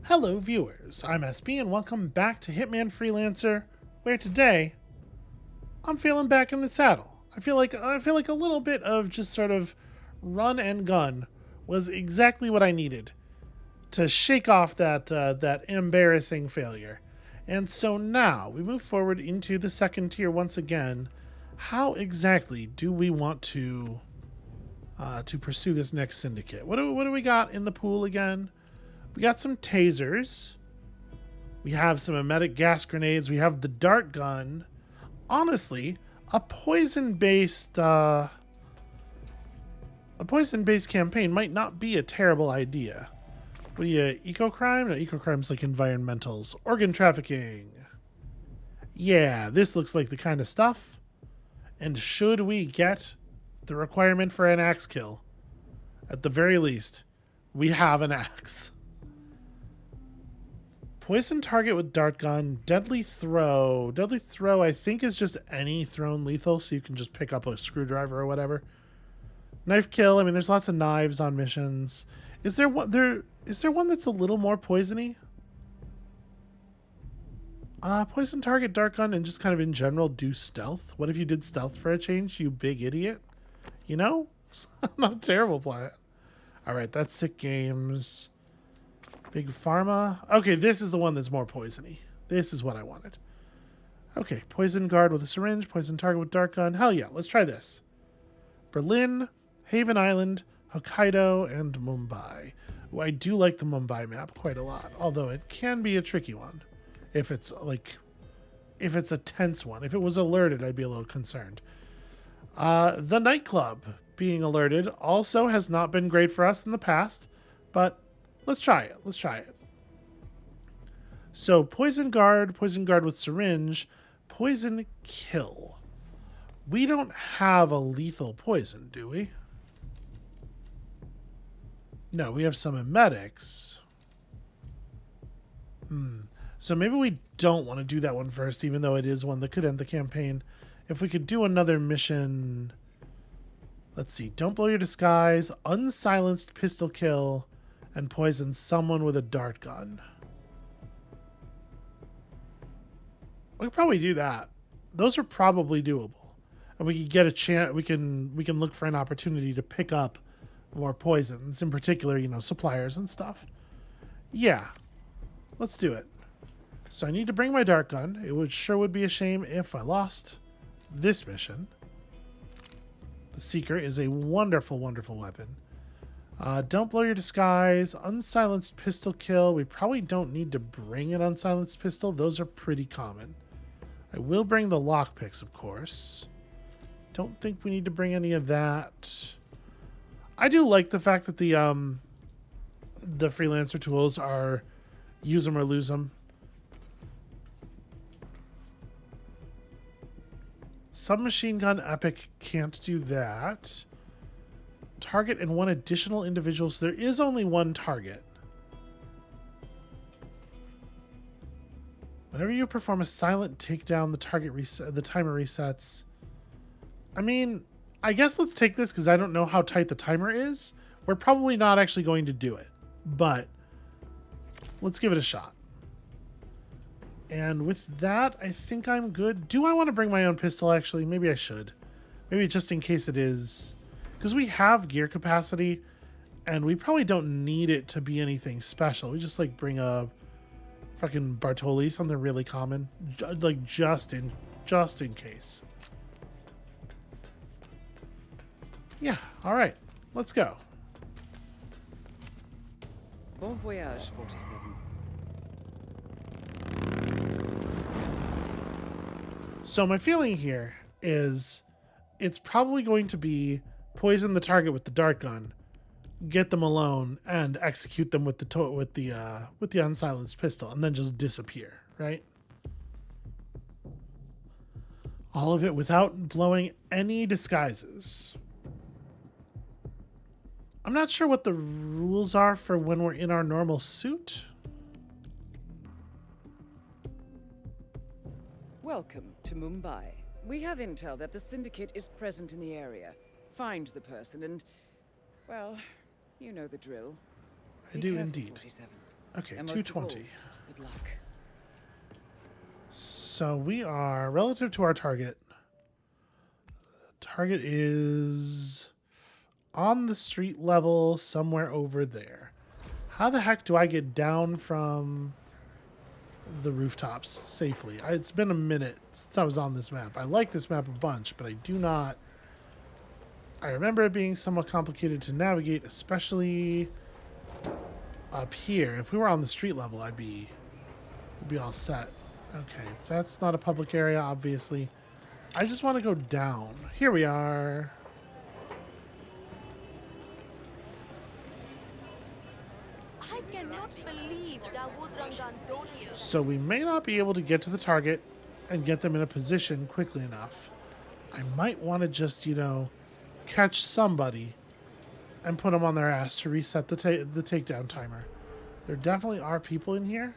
Hello viewers, I'm SB and welcome back to Hitman Freelancer, where today I'm feeling back in the saddle. I feel like a little bit of just sort of run and gun was exactly what I needed to shake off that embarrassing failure. And so now we move forward into the second tier once again. How exactly do we want to pursue this next syndicate? What do we got in the pool again? We got some tasers. We have some emetic gas grenades. We have the dart gun. Honestly, a poison-based campaign might not be a terrible idea. What do you, eco-crime? No, eco-crime's like environmentals. Organ trafficking. Yeah, this looks like the kind of stuff. And should we get the requirement for an axe kill, at the very least, we have an axe. Poison target with dart gun. Deadly throw. Deadly throw, I think, is just any thrown lethal, so you can just pick up a screwdriver or whatever. Knife kill. I mean, there's lots of knives on missions. Is there one that's a little more poisony? Poison target, dart gun, and just kind of in general do stealth. What if you did stealth for a change, you big idiot? You know? It's not a terrible plan. Alright, that's Sick Games. Big Pharma. Okay, this is the one that's more poisony. This is what I wanted. Okay, poison guard with a syringe, poison target with dart gun. Hell yeah, let's try this. Berlin, Haven Island, Hokkaido, and Mumbai. Ooh, I do like the Mumbai map quite a lot, although it can be a tricky one. If it's a tense one. If it was alerted, I'd be a little concerned. The nightclub being alerted also has not been great for us in the past, but let's try it. Let's try it. So poison guard with syringe, poison kill. We don't have a lethal poison, do we? No, we have some emetics. So maybe we don't want to do that one first, even though it is one that could end the campaign. If we could do another mission. Let's see. Don't blow your disguise, unsilenced pistol kill, and poison someone with a dart gun. We could probably do that. Those are probably doable. And we could get a chance. We can look for an opportunity to pick up more poisons, in particular, you know, suppliers and stuff. Yeah. Let's do it. So I need to bring my dart gun. It would be a shame if I lost this mission. The Seeker is a wonderful, wonderful weapon. Don't blow your disguise. Unsilenced pistol kill. We probably don't need to bring an unsilenced pistol. Those are pretty common. I will bring the lockpicks, of course. Don't think we need to bring any of that. I do like the fact that the Freelancer tools are use them or lose them. Submachine gun epic can't do that. Target and one additional individual. So there is only one target. Whenever you perform a silent takedown, the timer resets. I mean, I guess let's take this because I don't know how tight the timer is. We're probably not actually going to do it, but let's give it a shot. And with that, I think I'm good. Do I want to bring my own pistol, actually? Maybe I should. Maybe just in case it is. Because we have gear capacity, and we probably don't need it to be anything special. We just, like, bring a fucking Bartoli, something really common. Like, just in case. Yeah, alright. Let's go. Bon voyage, 47. So my feeling here is it's probably going to be poison the target with the dart gun, get them alone, and execute them with the unsilenced pistol, and then just disappear, right? All of it without blowing any disguises. I'm not sure what the rules are for when we're in our normal suit. Welcome to Mumbai. We have intel that the Syndicate is present in the area. Find the person and, well, you know the drill. I Be do careful, indeed. 47. Okay, And most of all, 220. good luck. So we are, relative to our target, target is on the street level somewhere over there. How the heck do I get down from the rooftops safely? It's been a minute since I was on this map. I like this map a bunch, but I do not... I remember it being somewhat complicated to navigate, especially up here. If we were on the street level, I'd be all set. Okay, that's not a public area, obviously. I just want to go down. Here we are. I cannot believe that. So we may not be able to get to the target and get them in a position quickly enough. I might want to just, you know, catch somebody and put them on their ass to reset the takedown timer. There definitely are people in here,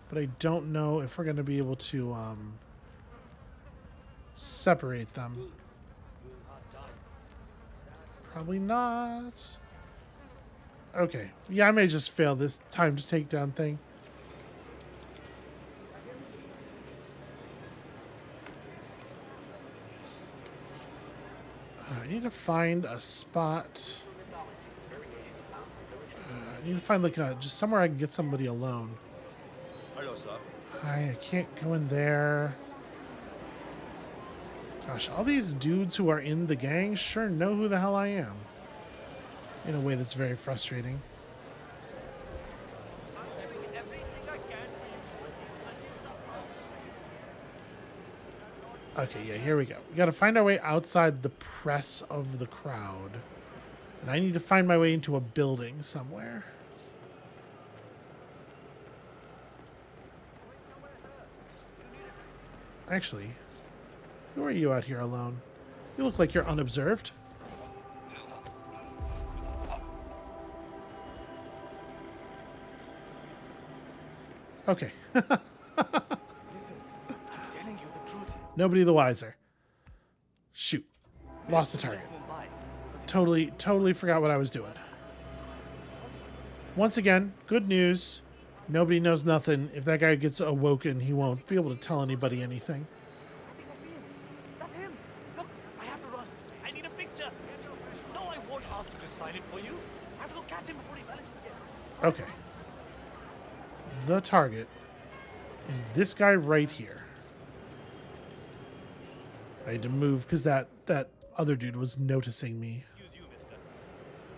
but I don't know if we're going to be able to separate them. Probably not. Okay. Yeah, I may just fail this time to takedown thing. I need to find a spot. I need to find like just somewhere I can get somebody alone. Hello, sir. I can't go in there. Gosh, all these dudes who are in the gang sure know who the hell I am. In a way that's very frustrating. Okay, yeah, here we go. We gotta find our way outside the press of the crowd. And I need to find my way into a building somewhere. Actually, who are you out here alone? You look like you're unobserved. Okay. Nobody the wiser. Shoot. Lost the target. Totally forgot what I was doing. Once again, good news. Nobody knows nothing. If that guy gets awoken, he won't be able to tell anybody anything. That's him. Look, I have to run. I need a picture. No, I won't ask him to sign it for you. I have to go catch him before he vanishes again. Okay. The target is this guy right here. I had to move because that other dude was noticing me.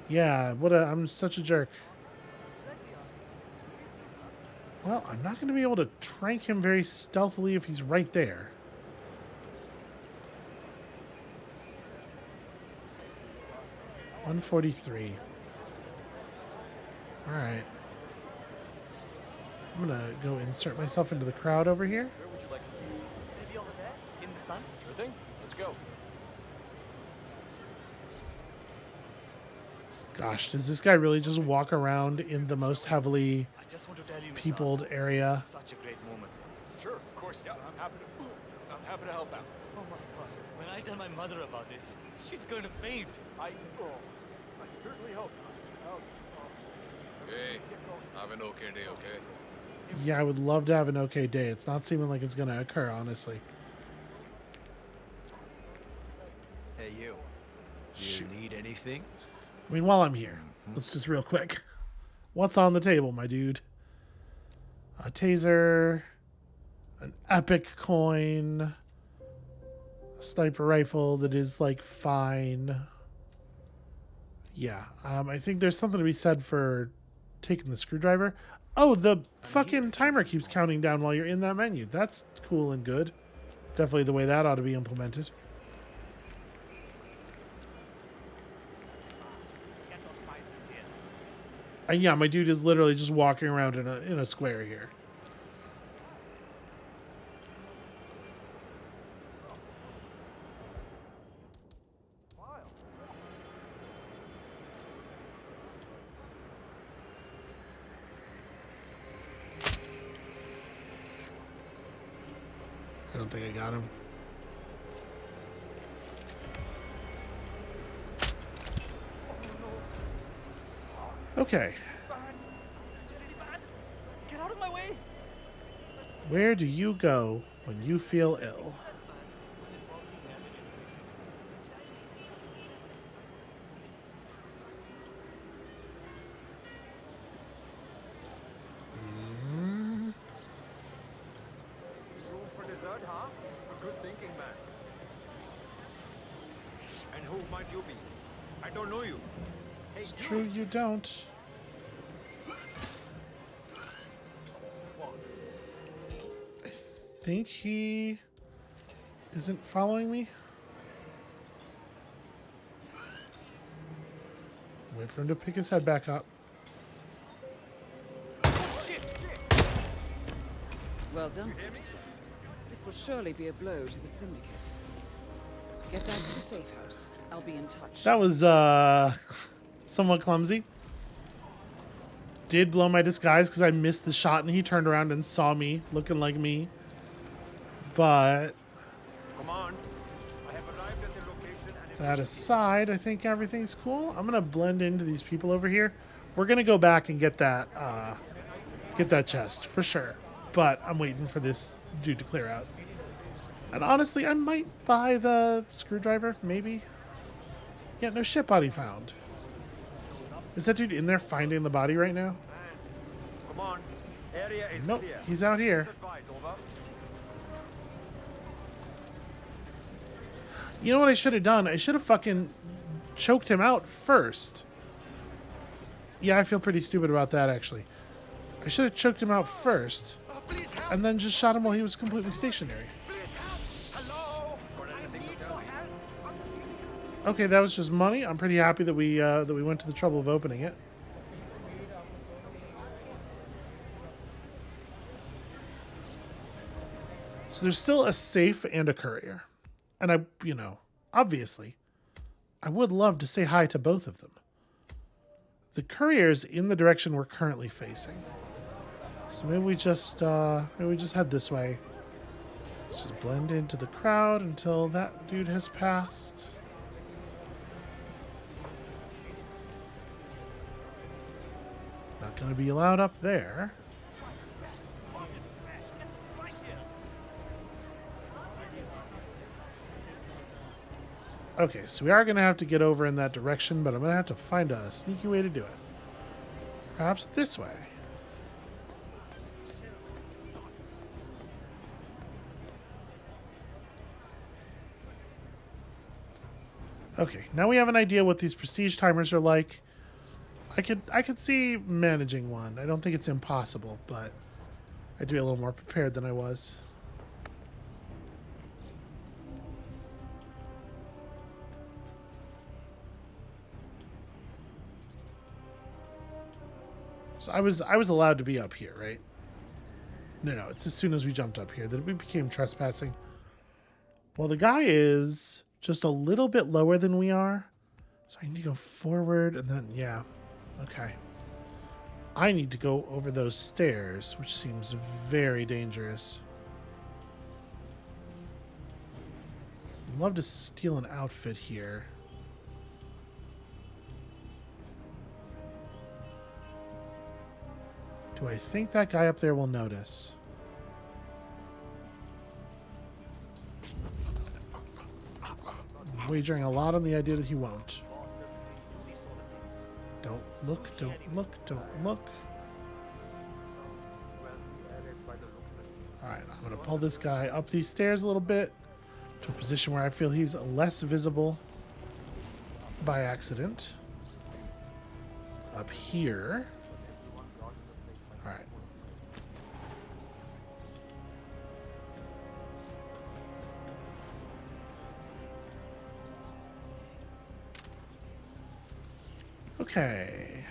Yeah, I'm such a jerk. Well, I'm not going to be able to trank him very stealthily if he's right there. $143. All right. I'm going to go insert myself into the crowd over here. Where would you like to be? Maybe over there, in the sun. Sure thing. Let's go. Gosh, does this guy really just walk around in the most heavily I just want to tell you, Mr. peopled Arthur, area? this is such a great moment. Sure, of course. Yeah, I'm happy to help out. Oh my God! When I tell my mother about this, she's going to faint. I certainly hope. Hey, have an okay day, okay? Yeah, I would love to have an okay day. It's not seeming like it's going to occur, honestly. Hey, you. Do Shoot. you need anything? I mean, while I'm here, let's just real quick. What's on the table, my dude? A taser, an epic coin, a sniper rifle that is, like, fine. Yeah, I think there's something to be said for taking the screwdriver. Oh, the fucking timer keeps counting down while you're in that menu. That's cool and good. Definitely the way that ought to be implemented. And yeah, my dude is literally just walking around in a square here. I don't think I got him. Okay. of my way! Where do you go when you feel ill? Room for dessert, huh? Good thinking, man. And who might you be? I don't know you. Hey, It's true you don't. I think he isn't following me. Wait for him to pick his head back up. Well done, Freelancer. This will surely be a blow to the Syndicate. Get back to the safe house. I'll be in touch. That was somewhat clumsy. Did blow my disguise because I missed the shot and he turned around and saw me looking like me. But come on. I have arrived at the location and that aside, I think everything's cool. I'm gonna blend into these people over here. We're gonna go back and get that chest for sure. But I'm waiting for this dude to clear out. And honestly, I might buy the screwdriver, maybe. Yeah, no shit body found. Is that dude in there finding the body right now? come on. Area is Nope, clear. he's out here. Advise, over. You know what I should have done? I should have fucking choked him out first. Yeah, I feel pretty stupid about that, actually. I should have choked him out first, and then just shot him while he was completely stationary. Okay, that was just money. I'm pretty happy that we went to the trouble of opening it. So there's still a safe and a courier. And I, obviously, I would love to say hi to both of them. The courier's in the direction we're currently facing. So maybe we just head this way. Let's just blend into the crowd until that dude has passed. Not going to be allowed up there. Okay, so we are going to have to get over in that direction, but I'm going to have to find a sneaky way to do it. Perhaps this way. Okay, now we have an idea what these prestige timers are like. I could see managing one. I don't think it's impossible, but I'd be a little more prepared than I was. So I was allowed to be up here, right? No, it's as soon as we jumped up here that we became trespassing. Well, the guy is just a little bit lower than we are. So I need to go forward and then, yeah. Okay. I need to go over those stairs, which seems very dangerous. I'd love to steal an outfit here. Do I think that guy up there will notice? I'm wagering a lot on the idea that he won't. Don't look, don't look, don't look. Alright, I'm going to pull this guy up these stairs a little bit to a position where I feel he's less visible by accident. Up here. Alright. Okay.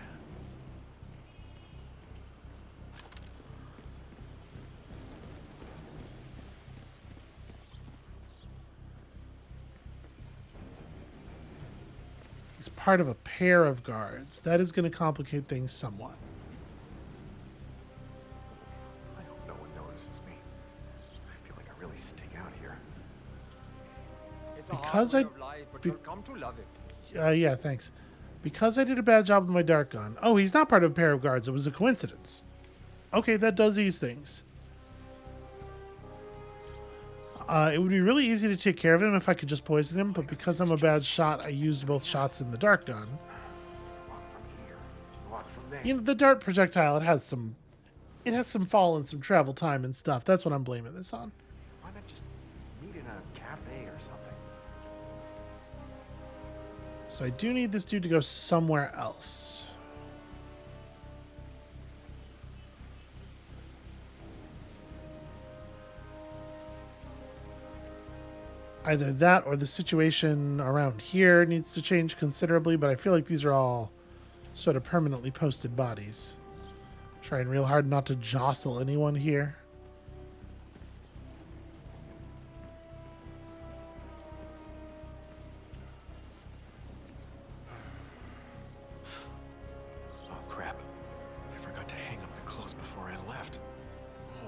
He's part of a pair of guards. That is going to complicate things somewhat. I hope no one notices me. I feel like I really stick out here. It's a Because hard way I- of life, but be- you'll come to love it. Yeah, thanks. Because I did a bad job with my dart gun. Oh, he's not part of a pair of guards. It was a coincidence. Okay, that does ease things. It would be really easy to take care of him if I could just poison him, but because I'm a bad shot, I used both shots in the dart gun. Lock from here. Lock from there. You know, the dart projectile, it has some fall and some travel time and stuff. That's what I'm blaming this on. Why not just meet in a cafe or something? So I do need this dude to go somewhere else. Either that or the situation around here needs to change considerably, but I feel like these are all sort of permanently posted bodies. Trying real hard not to jostle anyone here. Oh crap. I forgot to hang up the clothes before I left.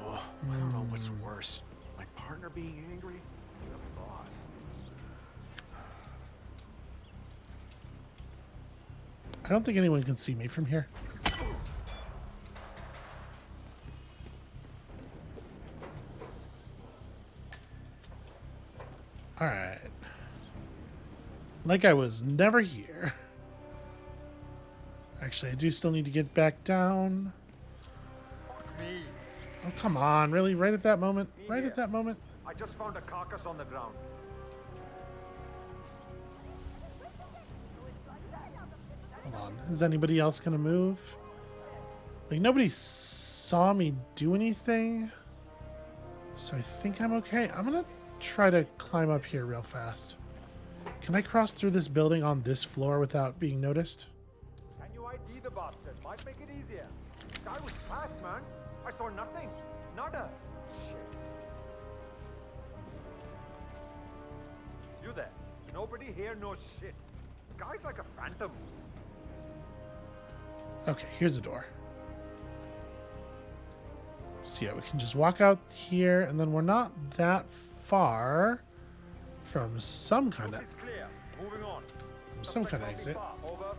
Oh, I don't know what's worse. My partner being angry? Or the boss? I don't think anyone can see me from here. Alright. Like I was never here. Actually, I do still need to get back down. Me. Oh, come on. Really? Right at that moment? Right at that moment? I just found a carcass on the ground. Hold on. Is anybody else going to move? Like, nobody saw me do anything. So I think I'm okay. I'm going to try to climb up here real fast. Can I cross through this building on this floor without being noticed? Can you ID the bastard? Might make it easier. Guy was fast, man. I saw nothing. Nada. Shit. You there? Nobody here knows shit. Guy's like a phantom. Okay, here's a door. So yeah, we can just walk out here, and then we're not that far from some kind of It's clear. Moving on. some kind of exit. Far. Over.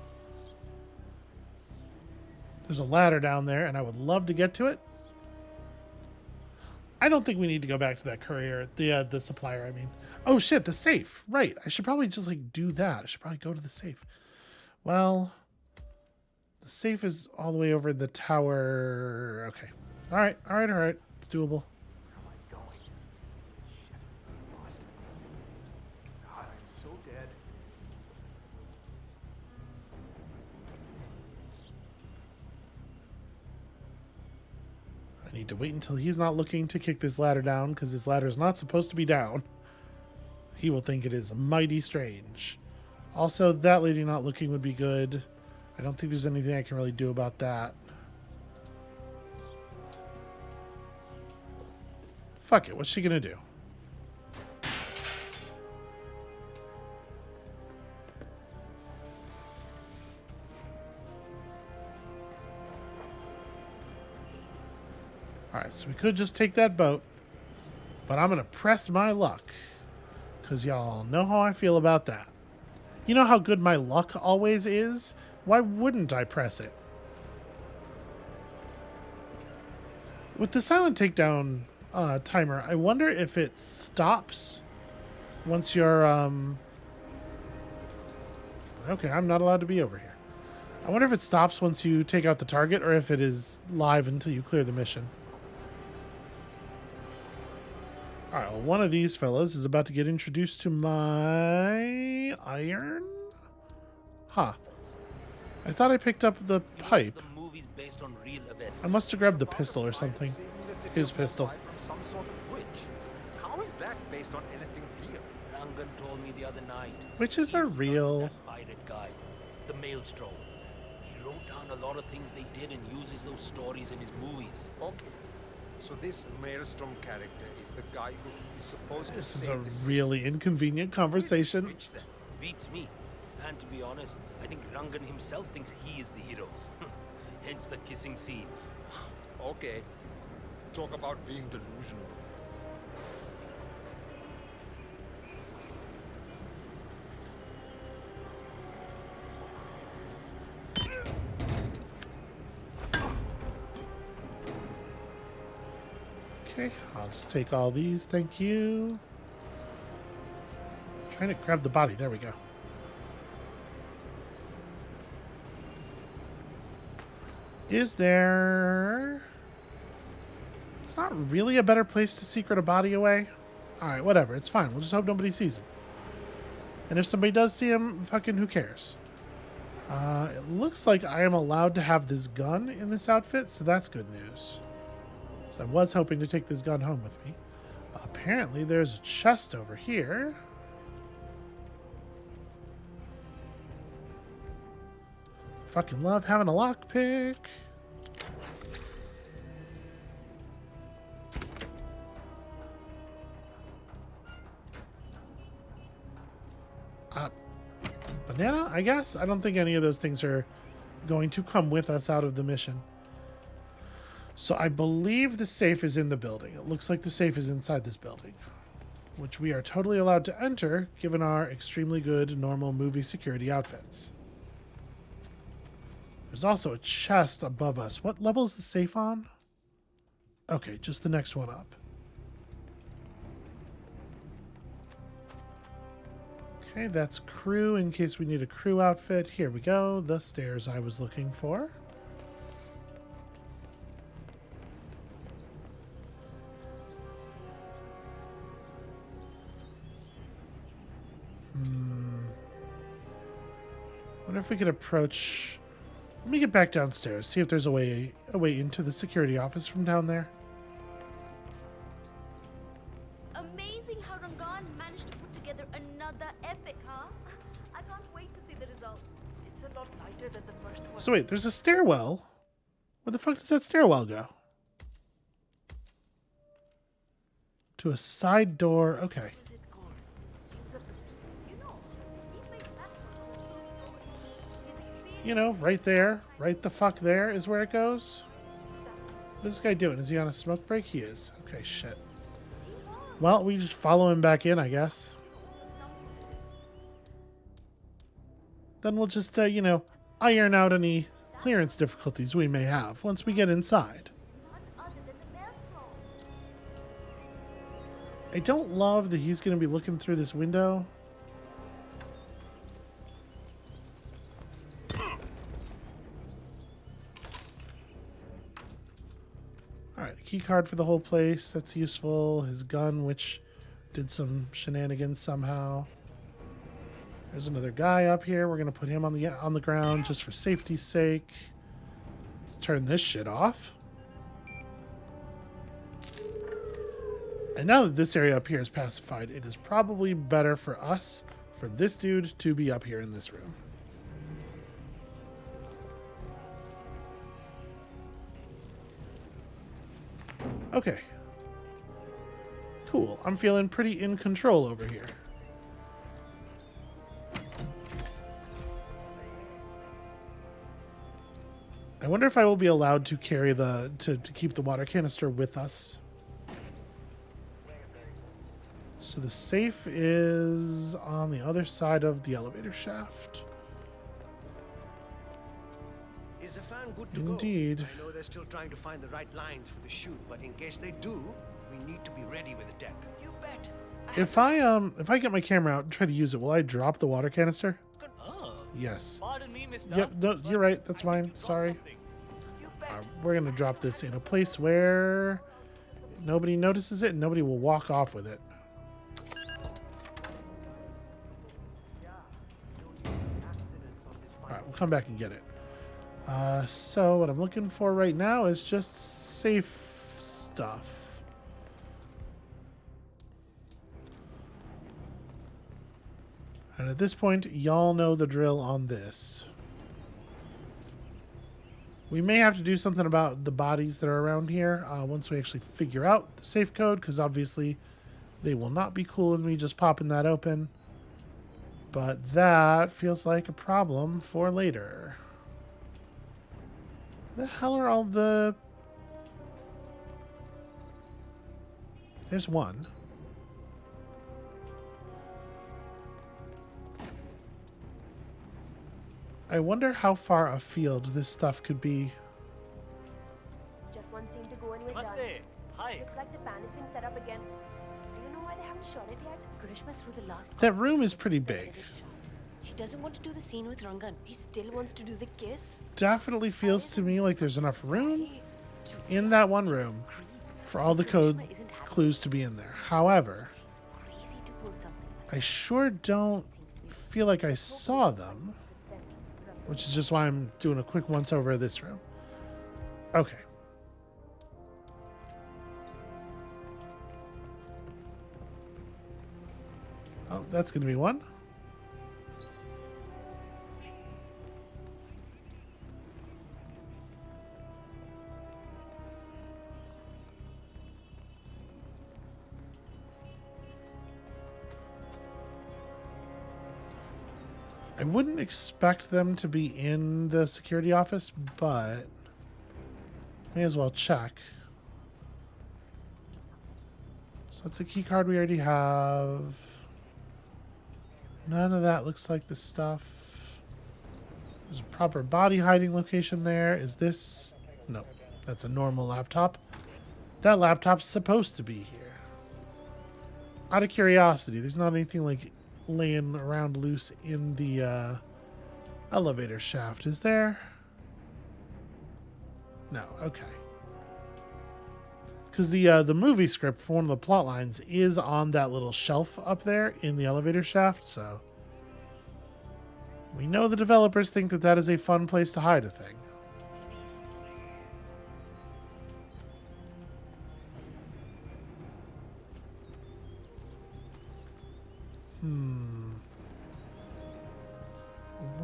There's a ladder down there, and I would love to get to it. I don't think we need to go back to that courier, the supplier, I mean. Oh shit, the safe. Right. I should probably just like do that. I should probably go to the safe. Well, the safe is all the way over the tower. Okay. All right. It's doable. Where am I going? Shit. Lost. God, I'm so dead. I need to wait until he's not looking to kick this ladder down, because this ladder is not supposed to be down. He will think it is mighty strange. Also, that lady not looking would be good. I don't think there's anything I can really do about that. Fuck it, what's she gonna do? Alright, so we could just take that boat, but I'm gonna press my luck, because y'all know how I feel about that. You know how good my luck always is? Why wouldn't I press it? With the silent takedown timer, I wonder if it stops once you're... Okay, I'm not allowed to be over here. I wonder if it stops once you take out the target, or if it is live until you clear the mission. Alright, well, one of these fellas is about to get introduced to my iron? Huh. I thought I picked up the pipe. The movie's based on real events. I must have grabbed the pistol or something. Saving the city His of pistol. Mumbai from some sort of witch. How is that based on anything real? Rangan told me the other night. Witches are real. That pirate guy, the Maelstrom. He wrote down a lot of things they did and uses those stories in his movies. Okay. So this Maelstrom character is the guy who is supposed to This is save a the city. really inconvenient conversation. Which then? Beats me. And to be honest, I think Rangan himself thinks he is the hero. Hence the kissing scene. Okay. Talk about being delusional. Okay, I'll just take all these. Thank you. Trying to grab the body. There we go. Is there... It's not really a better place to secret a body away. Alright, whatever. It's fine. We'll just hope nobody sees him. And if somebody does see him, fucking who cares? It looks like I am allowed to have this gun in this outfit, so that's good news. So I was hoping to take this gun home with me. Apparently there's a chest over here. Fucking love having a lockpick. Banana, I guess? I don't think any of those things are going to come with us out of the mission. So I believe the safe is in the building. It looks like the safe is inside this building, which we are totally allowed to enter given our extremely good normal movie security outfits. There's also a chest above us. What level is the safe on? Okay, just the next one up. Okay, that's crew in case we need a crew outfit. Here we go. The stairs I was looking for. Wonder if we could approach... Let me get back downstairs, see if there's a way into the security office from down there. Amazing how Rangan managed to put together another epic, huh? I can't wait to see the result. It's a lot lighter than the first one. So wait, there's a stairwell. Where the fuck does that stairwell go? To a side door. Okay. You know, right there, right the fuck there is where it goes. What is this guy doing? Is he on a smoke break? He is. Okay, shit. Well, we just follow him back in, I guess. Then we'll just, you know, iron out any clearance difficulties we may have once we get inside. I don't love that he's going to be looking through this window. Alright, key card for the whole place. That's useful. His gun, which did some shenanigans somehow. There's another guy up here. We're going to put him on the ground just for safety's sake. Let's turn this shit off. And now that this area up here is pacified, it is probably better for us, for this dude, to be up here in this room. Okay. Cool. I'm feeling pretty in control over here. I wonder if I will be allowed to carry to keep the water canister with us. So the safe is on the other side of the elevator shaft. Is the fan good to Indeed. go? I know they're still trying to find the right lines for the shoot, but in case they do, we need to be ready with the deck. You bet. If I get my camera out and try to use it, will I drop the water canister? Oh, Yes. pardon me, mister. Yep, no, you're right. That's I think fine. you dropped Sorry. something. We're going to drop this in a place where nobody notices it and nobody will walk off with it. Alright, we'll come back and get it. So what I'm looking for right now is just safe stuff. And at this point, y'all know the drill on this. We may have to do something about the bodies that are around here once we actually figure out the safe code, because obviously they will not be cool with me just popping that open. But that feels like a problem for later. The hell are all the... There's one. I wonder how far afield this stuff could be. Just one seemed to go and we're done. Namaste. Hi. Looks like the ban has been set up again. Do you know why they haven't shot it yet? Karishma threw the last. That room is pretty big. She doesn't want to do the scene with Rangan. He still wants to do the kiss. Definitely feels to me like there's enough room in that one room for all the code clues to be in there. However, I sure don't feel like I saw them, which is just why I'm doing a quick once over of this room. Okay. Oh, that's going to be one. I wouldn't expect them to be in the security office, but may as well check. So that's a key card we already have. None of that looks like the stuff. There's a proper body hiding location there. Is this? No, that's a normal laptop. That laptop's supposed to be here. Out of curiosity, there's not anything like laying around loose in the elevator shaft, is there? No, okay. Because the movie script for one of the plot lines is on that little shelf up there in the elevator shaft, so we know the developers think that that is a fun place to hide a thing.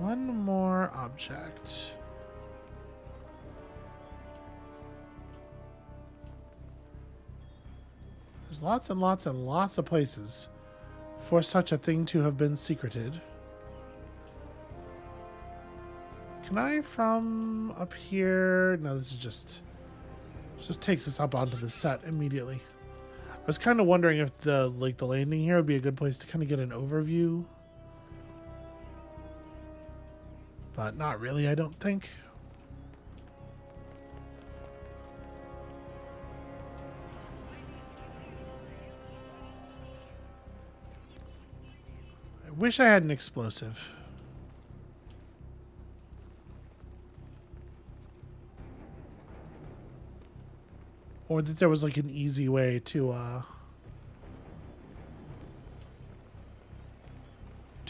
One more object. There's lots and lots and lots of places for such a thing to have been secreted. Can I from up here? No, this is just takes us up onto the set immediately. I was kind of wondering if the landing here would be a good place to kind of get an overview. But not really, I don't think. I wish I had an explosive. Or that there was like an easy way to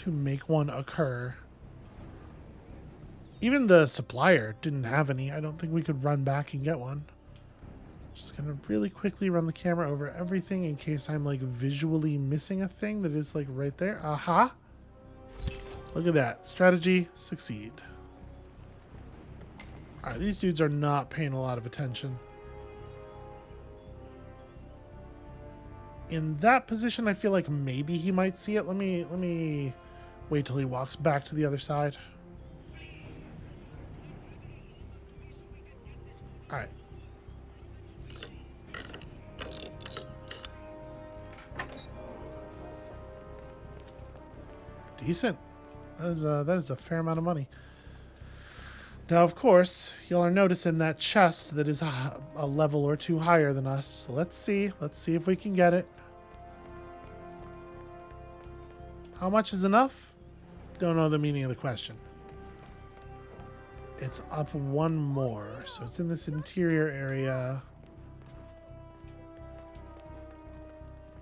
make one occur. Even the supplier didn't have any. I don't think we could run back and get one. Just gonna really quickly run the camera over everything in case I'm like visually missing a thing that is like right there. Aha! Look at that. Strategy, succeed. Alright, these dudes are not paying a lot of attention. In that position, I feel like maybe he might see it. Let me wait till he walks back to the other side. All right. Decent. That is a fair amount of money. Now, of course, y'all are noticing that chest that is a level or two higher than us. So let's see if we can get it. How much is enough? Don't know the meaning of the question. It's up one more, so it's in this interior area.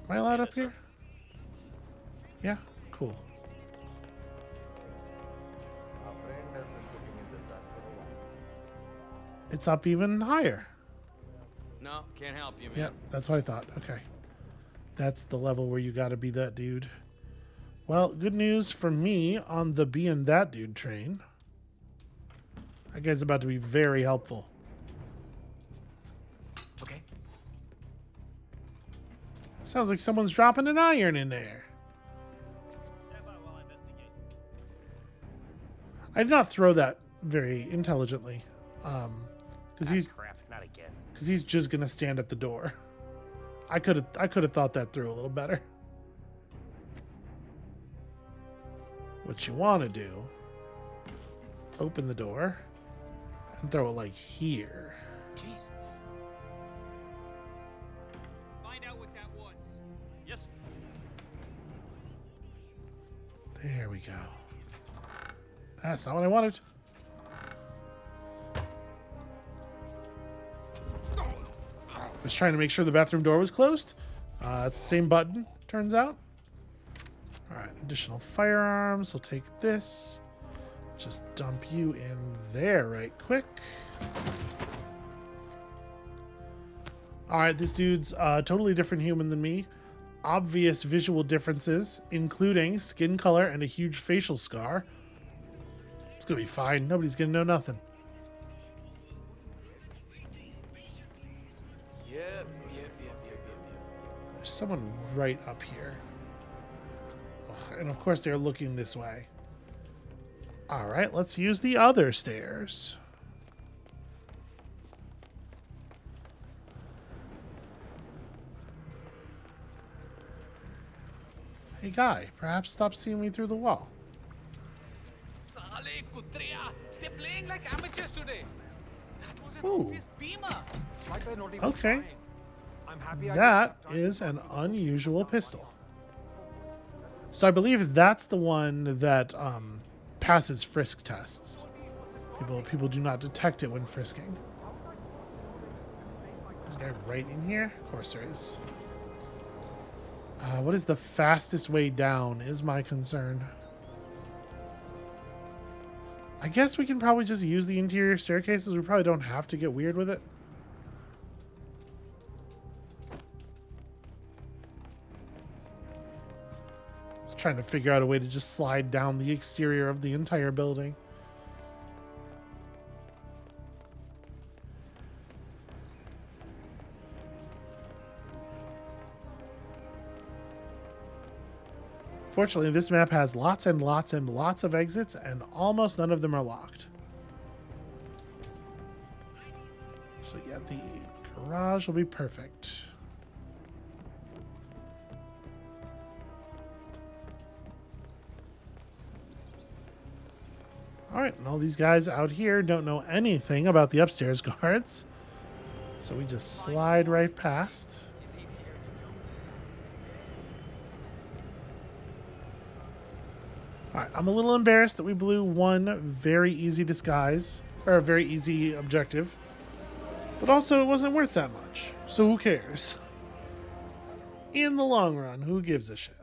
Am I allowed up here? Yeah, cool. It's up even higher. No, can't help you, man. Yep, that's what I thought. Okay. That's the level where you gotta be that dude. Well, good news for me on the being that dude train. That guy's about to be very helpful. Okay. Sounds like someone's dropping an iron in there. I did not throw that very intelligently. Because Crap, not again. he's just gonna stand at the door. I could have thought that through a little better. What you want to do, open the door and throw it like here. Jeez. There we go. That's not what I wanted. I was trying to make sure the bathroom door was closed. It's the same button, turns out. Alright, additional firearms. We'll take this. Just dump you in there right quick. Alright, this dude's a totally different human than me. Obvious visual differences, including skin color and a huge facial scar. It's gonna be fine. Nobody's gonna know nothing. Yep. There's someone right up here. Ugh, and of course they're looking this way. Alright, let's use the other stairs. Hey guy, perhaps stop seeing me through the wall. Sale Kutreya, they're playing like amateurs today. That was an Ooh. obvious beamer. It's like they're not even Okay. trying. I'm happy I That got time. is an unusual pistol. So I believe that's the one that passes frisk tests. People do not detect it when frisking. There's a guy right in here? Of course there is. What is the fastest way down is my concern. I guess we can probably just use the interior staircases. We probably don't have to get weird with it. Just trying to figure out a way to just slide down the exterior of the entire building. Fortunately, this map has lots and lots and lots of exits, and almost none of them are locked. So yeah, the garage will be perfect. Alright, and all these guys out here don't know anything about the upstairs guards. So we just slide right past. Alright, I'm a little embarrassed that we blew one very easy disguise, or a very easy objective. But also, it wasn't worth that much. So who cares? In the long run, who gives a shit?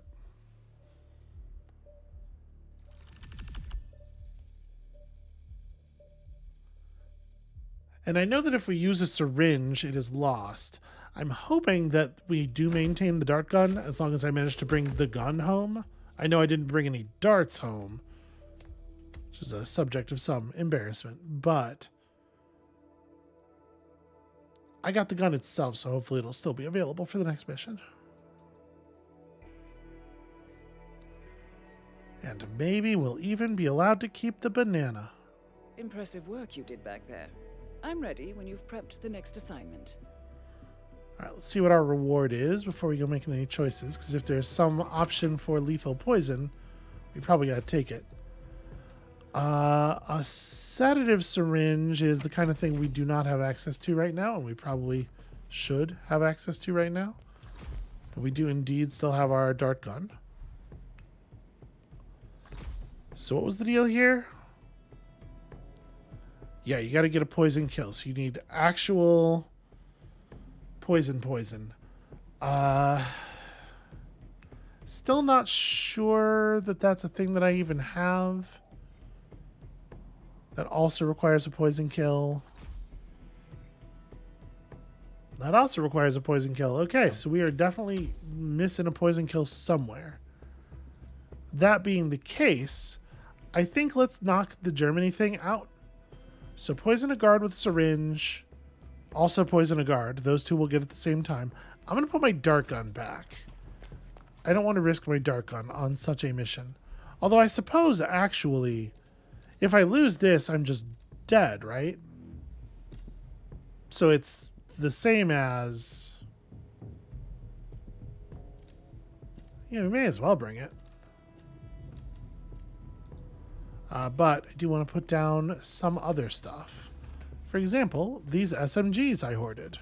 And I know that if we use a syringe, it is lost. I'm hoping that we do maintain the dart gun as long as I manage to bring the gun home. I know I didn't bring any darts home, which is a subject of some embarrassment, but I got the gun itself, so hopefully it'll still be available for the next mission. And maybe we'll even be allowed to keep the banana. Impressive work you did back there. I'm ready when you've prepped the next assignment. All right, let's see what our reward is before we go making any choices, because if there's some option for lethal poison, we probably got to take it. A sedative syringe is the kind of thing we do not have access to right now, and we probably should have access to right now. But we do indeed still have our dart gun. So what was the deal here? Yeah, you got to get a poison kill, so you need actual poison. Still not sure that that's a thing that I even have. That also requires a poison kill. That also requires a poison kill. Okay, so we are definitely missing a poison kill somewhere. That being the case, I think let's knock the Germany thing out. So poison a guard with a syringe. Also poison a guard. Those two will get at the same time. I'm going to put my dart gun back. I don't want to risk my dart gun on such a mission. Although I suppose, actually, if I lose this, I'm just dead, right? So it's the same as... Yeah, we may as well bring it. But I do want to put down some other stuff. For example, these SMGs I hoarded.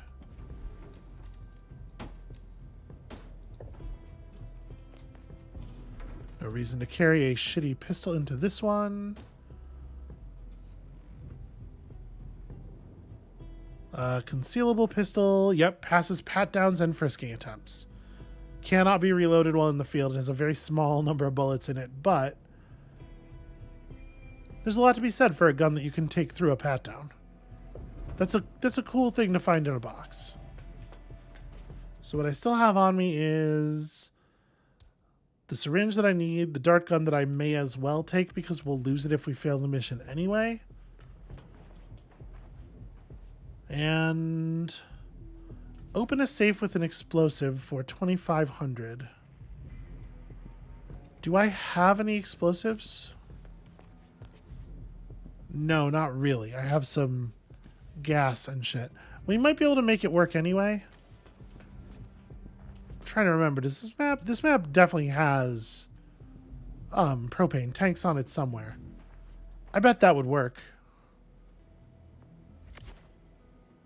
No reason to carry a shitty pistol into this one. Concealable pistol. Yep, passes pat downs and frisking attempts. Cannot be reloaded while in the field. It has a very small number of bullets in it, but there's a lot to be said for a gun that you can take through a pat down. That's a cool thing to find in a box. So what I still have on me is the syringe that I need, the dart gun that I may as well take because we'll lose it if we fail the mission anyway. And open a safe with an explosive for 2,500. Do I have any explosives? No, not really. I have some gas and shit. We might be able to make it work anyway. I'm trying to remember. Does this map definitely has propane tanks on it somewhere. I bet that would work.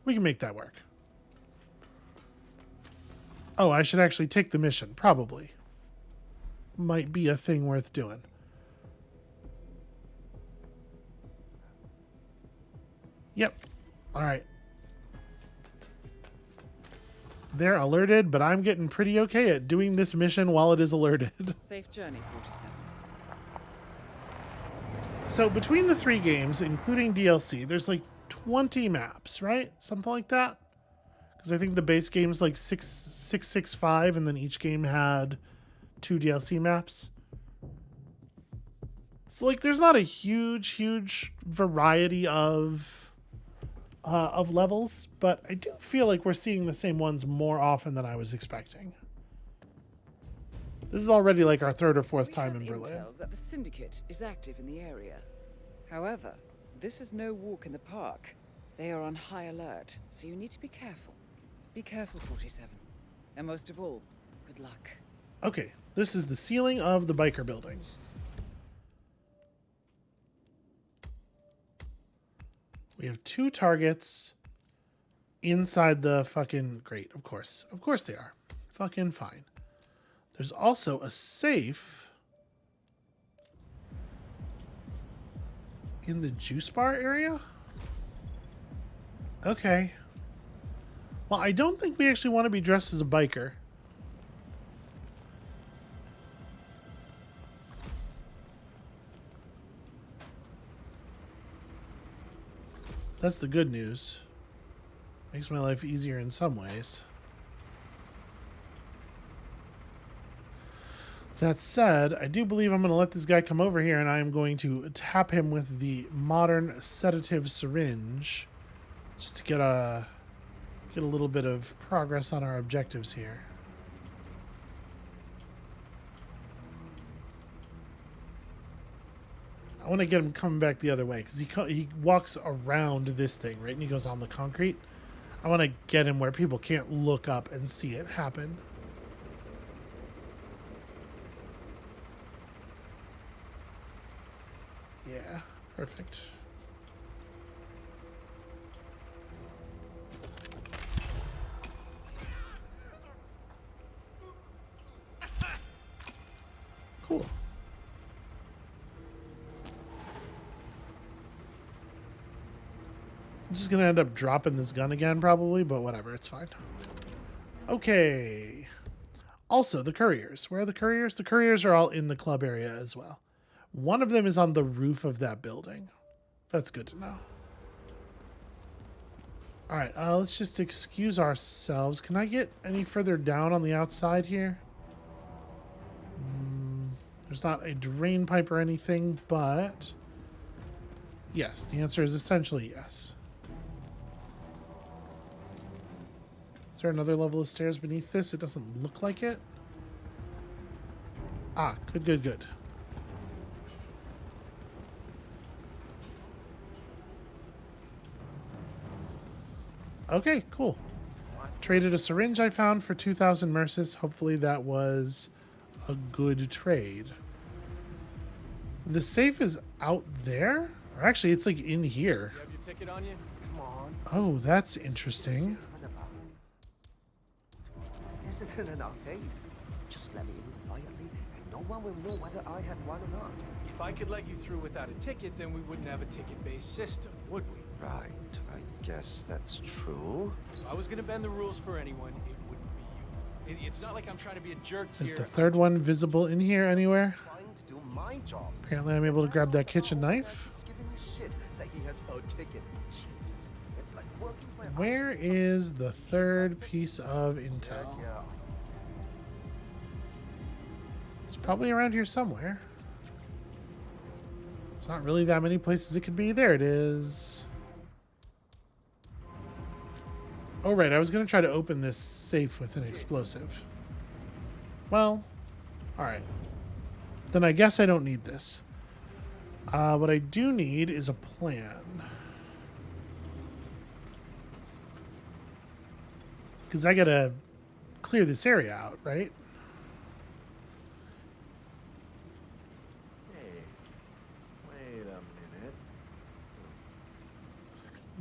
We can make that work. Oh, I should actually take the mission. Probably. Might be a thing worth doing. Yep. All right. They're alerted, but I'm getting pretty okay at doing this mission while it is alerted. Safe journey, 47. So between the 3 games, including DLC, there's like 20 maps, right? Something like that. Because I think the base game's like 665, and then each game had 2 DLC maps. So like, there's not a huge variety of levels, but I do feel like we're seeing the same ones more often than I was expecting. This is already like our 3rd or 4th time in Berlin. Intel that the Syndicate is active in the area. However, this is no walk in the park. They are on high alert, so you need to be careful. Be careful, 47. And most of all, good luck. Okay, this is the ceiling of the biker building. We have 2 targets inside the fucking... Great, of course. Of course they are. Fucking fine. There's also a safe in the juice bar area? Okay. Well, I don't think we actually want to be dressed as a biker. That's the good news. Makes my life easier in some ways. That said, I do believe I'm going to let this guy come over here and I am going to tap him with the modern sedative syringe just to get a little bit of progress on our objectives here. I want to get him coming back the other way because he walks around this thing, right? And he goes on the concrete. I want to get him where people can't look up and see it happen. Yeah, perfect. Cool. I'm just going to end up dropping this gun again probably, but whatever, it's fine. Okay. Also, the couriers. Where are the couriers? The couriers are all in the club area as well. One of them is on the roof of that building. That's good to know. All right, let's just excuse ourselves. Can I get any further down on the outside here? There's not a drain pipe or anything, but yes, the answer is essentially yes. Is there another level of stairs beneath this? It doesn't look like it. Ah, good. Okay, cool. Traded a syringe I found for 2,000 mercis. Hopefully that was a good trade. The safe is out there? Or actually, it's like in here. You have your ticket on you? Come on. Oh, that's interesting. This isn't an arcade. Just let me in quietly and No one will know whether I had one or not. If I could let you through without a ticket, then we wouldn't have a ticket-based system, would we? Right, I guess that's true. If I was gonna bend the rules for anyone, it wouldn't be you. It's not like I'm trying to be a jerk Is here. the third one visible in here anywhere? Trying to do my job. Apparently I'm able to grab that kitchen knife. He's giving me shit that he has a ticket. Jesus, it's like working my Where is the third piece of intel? Yeah. It's probably around here somewhere. There's not really that many places it could be. There it is. Oh, right. I was going to try to open this safe with an explosive. Well, all right. Then I guess I don't need this. What I do need is a plan. Because I got to clear this area out, right? Hey, wait a minute.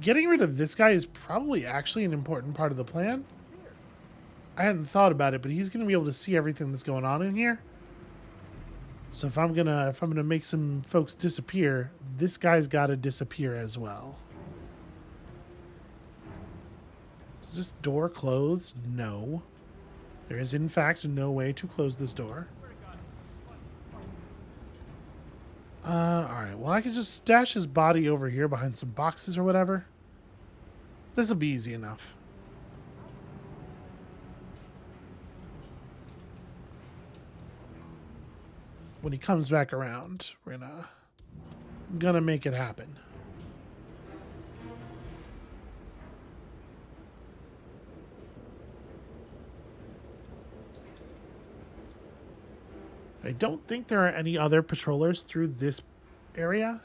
Getting rid of this guy is probably actually an important part of the plan. I hadn't thought about it, but he's going to be able to see everything that's going on in here. So if I'm gonna make some folks disappear, this guy's got to disappear as well. Is this door closed? No. There is in fact no way to close this door. Alright, well I could just stash his body over here behind some boxes or whatever. This'll be easy enough. When he comes back around, we're gonna make it happen. I don't think there are any other patrollers through this area.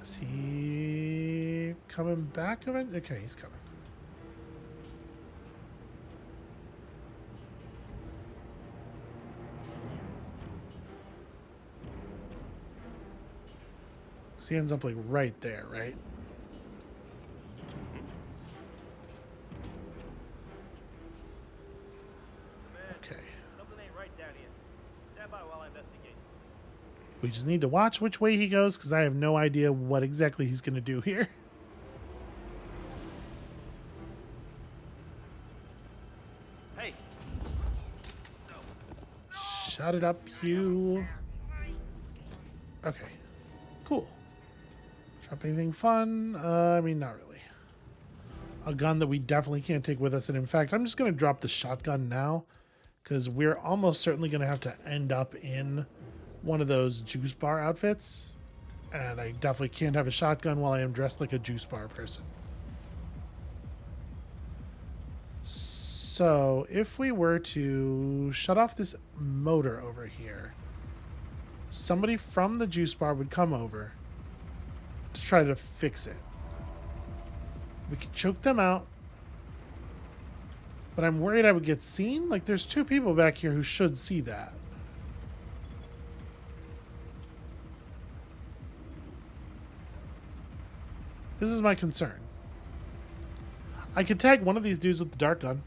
Is he coming back? Okay, he's coming. So he ends up like right there, right? Okay. Something ain't right down here. Stand by while I investigate. We just need to watch which way he goes because I have no idea what exactly he's going to do here. Hey. Shut it up, you. Okay. Cool. Drop anything fun? I mean, not really. A gun that we definitely can't take with us. And in fact, I'm just going to drop the shotgun now because we're almost certainly going to have to end up in one of those juice bar outfits. And I definitely can't have a shotgun while I am dressed like a juice bar person. So if we were to shut off this motor over here, somebody from the juice bar would come over to try to fix it. We could choke them out, but I'm worried I would get seen. Like, there's two people back here who should see that. This is my concern. I could tag one of these dudes with the dart gun.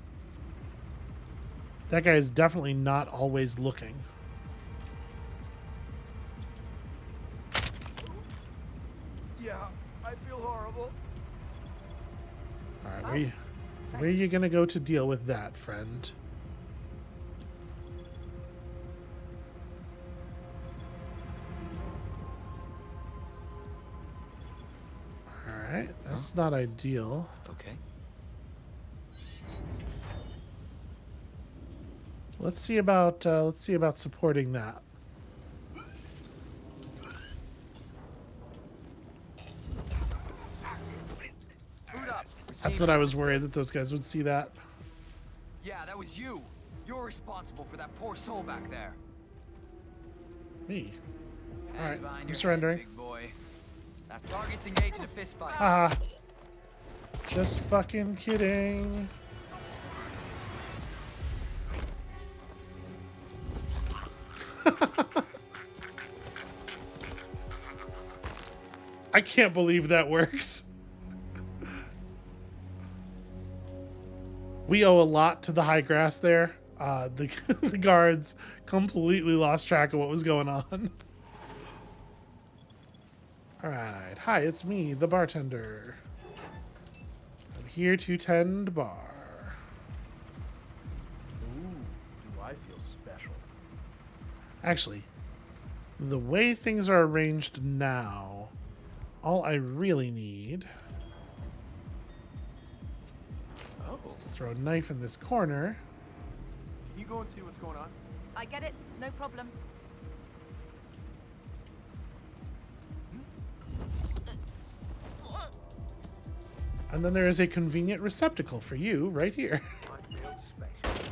That guy is definitely not always looking. Yeah, I feel horrible. All right, where are you gonna go to deal with that, friend? All right, that's not ideal. Okay. Let's see about supporting that. That's what I was worried that those guys would see that. Yeah, that was you. You're responsible for that poor soul back there. Me. All Hands right, behind I'm your surrendering. head, big boy. That's targets engaged in a fist fight. Haha. Just fucking kidding. I can't believe that works. We owe a lot to the high grass there. The guards completely lost track of what was going on. All right. Hi, it's me, the bartender. I'm here to tend bar. Ooh, do I feel special. Actually, the way things are arranged now, all I really need is to throw a knife in this corner. Can you go and see what's going on? I get it. No problem. And then there is a convenient receptacle for you right here. I feel special.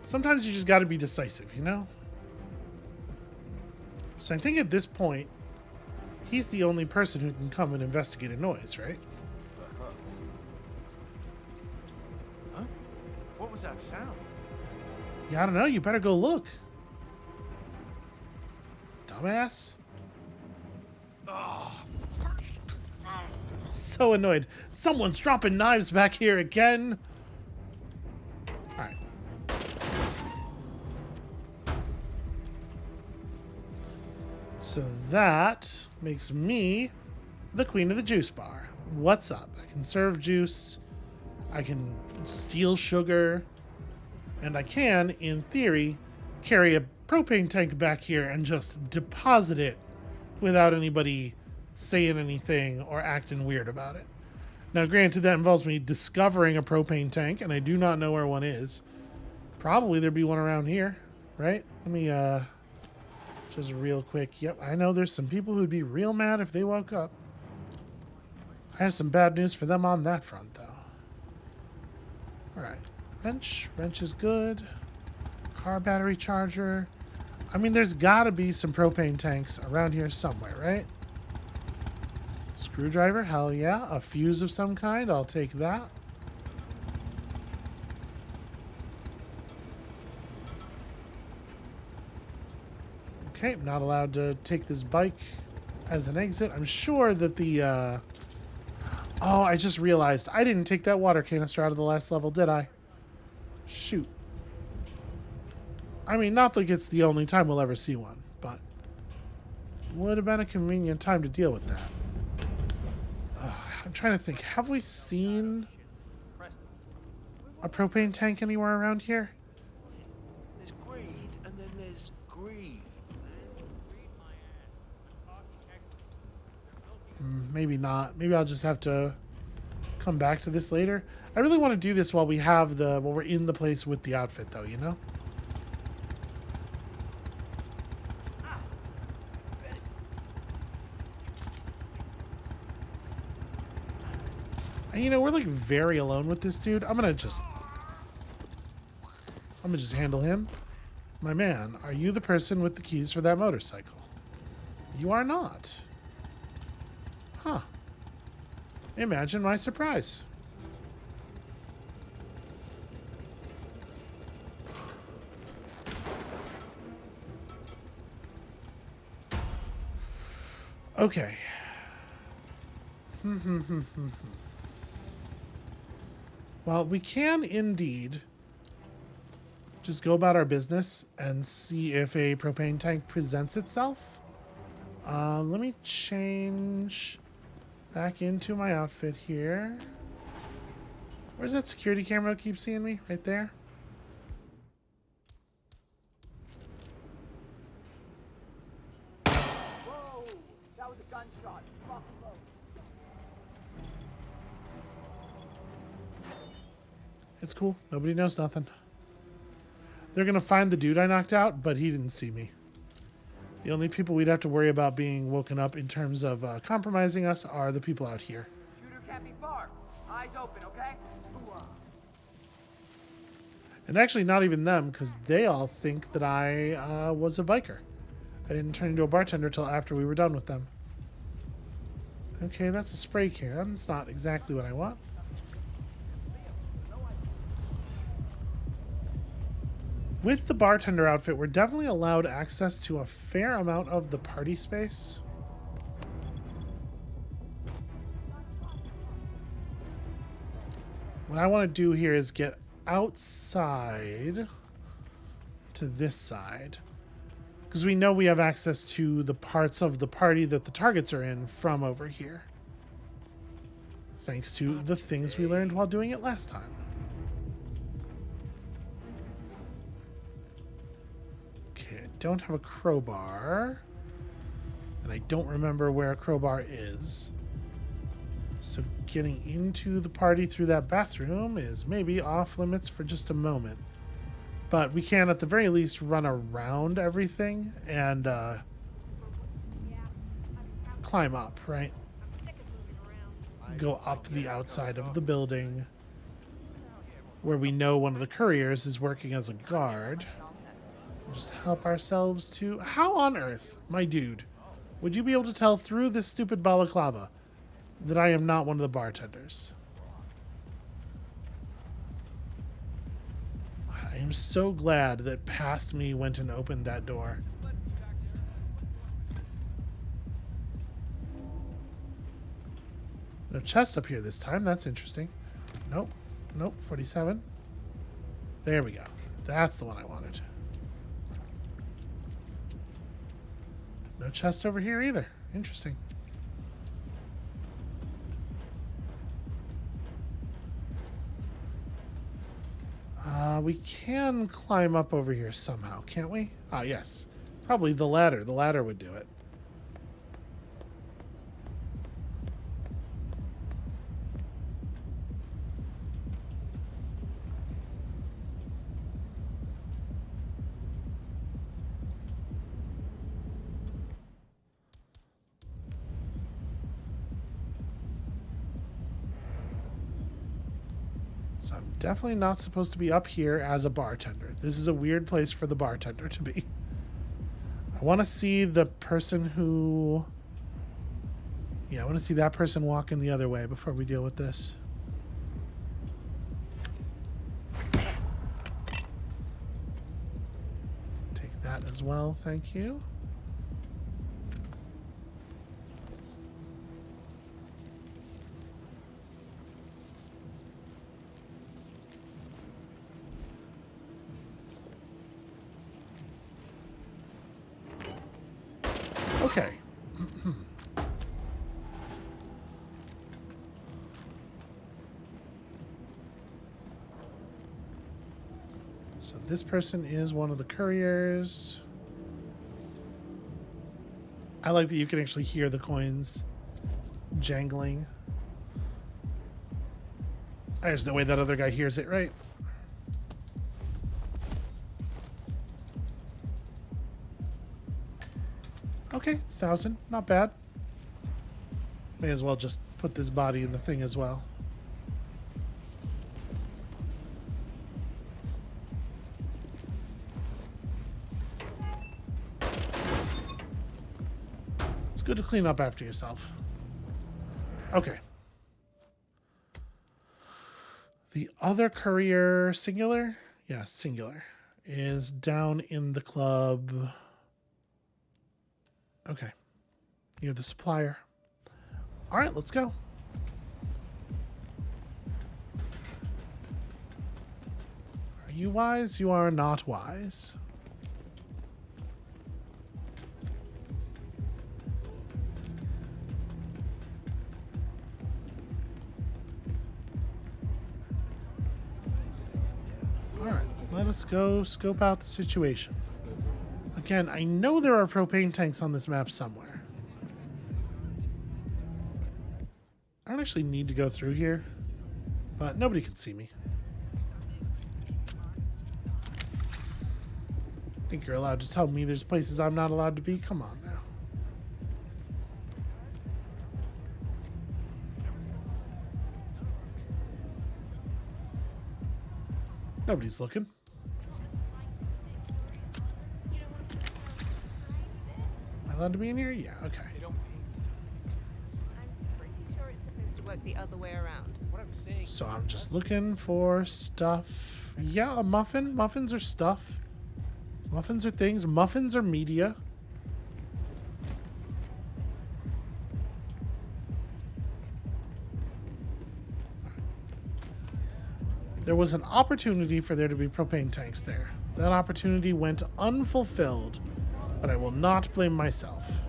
Sometimes you just got to be decisive, you know? So I think at this point, he's the only person who can come and investigate a noise, right? Huh? What was that sound? Yeah, I don't know. You better go look. Dumbass. So annoyed. Someone's dropping knives back here again. Alright. So that makes me the queen of the juice bar. What's up? I can serve juice. I can steal sugar. And I can, in theory, carry a propane tank back here and just deposit it without anybody saying anything or acting weird about it. Now, granted, that involves me discovering a propane tank, and I do not know where one is. Probably there'd be one around here, right? Let me, just real quick. Yep, I know there's some people who'd be real mad if they woke up. I have some bad news for them on that front, though. Alright. Wrench. Wrench is good. Car battery charger. I mean, there's gotta be some propane tanks around here somewhere, right? Screwdriver, hell yeah. A fuse of some kind, I'll take that. Okay, I'm not allowed to take this bike as an exit. I'm sure that the, Oh, I just realized I didn't take that water canister out of the last level, did I? Shoot. I mean, not like it's the only time we'll ever see one, but would have been a convenient time to deal with that. I'm trying to think. Have we seen a propane tank anywhere around here? There's greed, and then there's greed. Maybe not. Maybe I'll just have to come back to this later. I really want to do this while we're in the place with the outfit, though, you know? And, you know, we're like very alone with this dude. I'm gonna just handle him. My man, are you the person with the keys for that motorcycle? You are not. Huh. Imagine my surprise. Okay. Well, we can indeed just go about our business and see if a propane tank presents itself. Let me change back into my outfit here. Where's that security camera keep seeing me? Right there? Whoa! That was a gunshot. Fuck low. It's cool. Nobody knows nothing. They're going to find the dude I knocked out, but he didn't see me. The only people we'd have to worry about being woken up in terms of compromising us are the people out here. Shooter can't be far. Eyes open, okay? And actually not even them, because they all think that I was a biker. I didn't turn into a bartender till after we were done with them. Okay, that's a spray can. It's not exactly what I want. With the bartender outfit, we're definitely allowed access to a fair amount of the party space. What I want to do here is get outside to this side. Because we know we have access to the parts of the party that the targets are in from over here. Thanks to the things we learned while doing it last time. Okay, I don't have a crowbar. And I don't remember where a crowbar is. So getting into the party through that bathroom is maybe off limits for just a moment. But we can at the very least run around everything and climb up, right? Go up the outside of the building where we know one of the couriers is working as a guard. Just help ourselves to... How on earth, my dude, would you be able to tell through this stupid balaclava that I am not one of the bartenders? I am so glad that past me went and opened that door. No chest up here this time. That's interesting. Nope. Nope. 47. There we go. That's the one I wanted. No chest over here either. Interesting. We can climb up over here somehow, can't we? Ah, yes. Probably the ladder. The ladder would do it. So I'm definitely not supposed to be up here as a bartender. This is a weird place for the bartender to be. I want to see the person who... Yeah, I want to see that person walking the other way before we deal with this. Take that as well, thank you. Okay. So this person is one of the couriers. I like that you can actually hear the coins jangling. There's no way that other guy hears it, right? Okay, 1,000. Not bad. May as well just put this body in the thing as well. It's good to clean up after yourself. Okay. The other courier, singular? Yeah, singular. Is down in the club... Okay. You're the supplier. All right, let's go. Are you wise? You are not wise. All right, let us go scope out the situation. Again, I know there are propane tanks on this map somewhere. I don't actually need to go through here, but nobody can see me. Think you're allowed to tell me there's places I'm not allowed to be? Come on now. Nobody's looking. Allowed to be in here? Yeah, okay. I'm pretty sure it's supposed to work the other way around. What I'm saying. So I'm just looking for stuff. Yeah, a muffin. Muffins are stuff. Muffins are things. Muffins are media. There was an opportunity for there to be propane tanks there. That opportunity went unfulfilled, but I will not blame myself.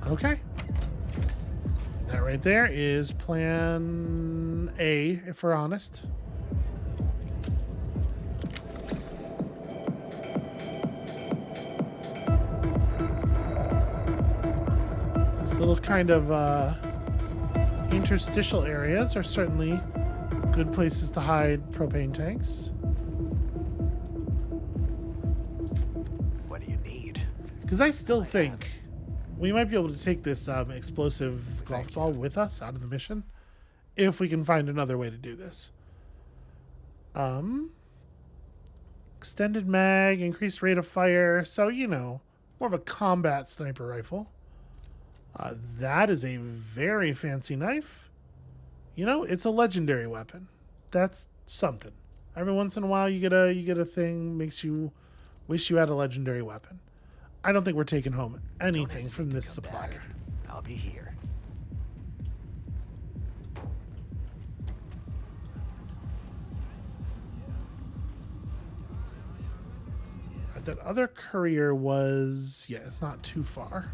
Okay. That right there is plan A, if we're honest. These little kind of interstitial areas are certainly good places to hide propane tanks. What do you need? Because I still think we might be able to take this explosive golf ball with us out of the mission if we can find another way to do this. Extended mag, increased rate of fire. So, you know, more of a combat sniper rifle. That is a very fancy knife. You know, it's a legendary weapon. That's something. Every once in a while you get a thing makes you wish you had a legendary weapon. I don't think we're taking home anything from this supplier. I'll be here. That other courier was, yeah, it's not too far.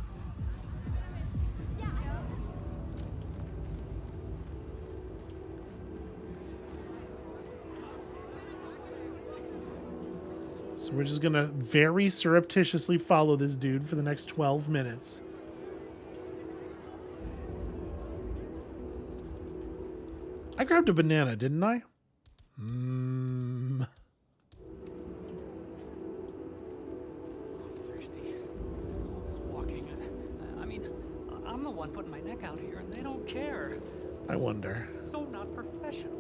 So we're just gonna very surreptitiously follow this dude for the next 12 minutes. I grabbed a banana, didn't I? Thirsty. All this walking. I mean, I'm the one putting my neck out here, and they don't care. I wonder. So not professional.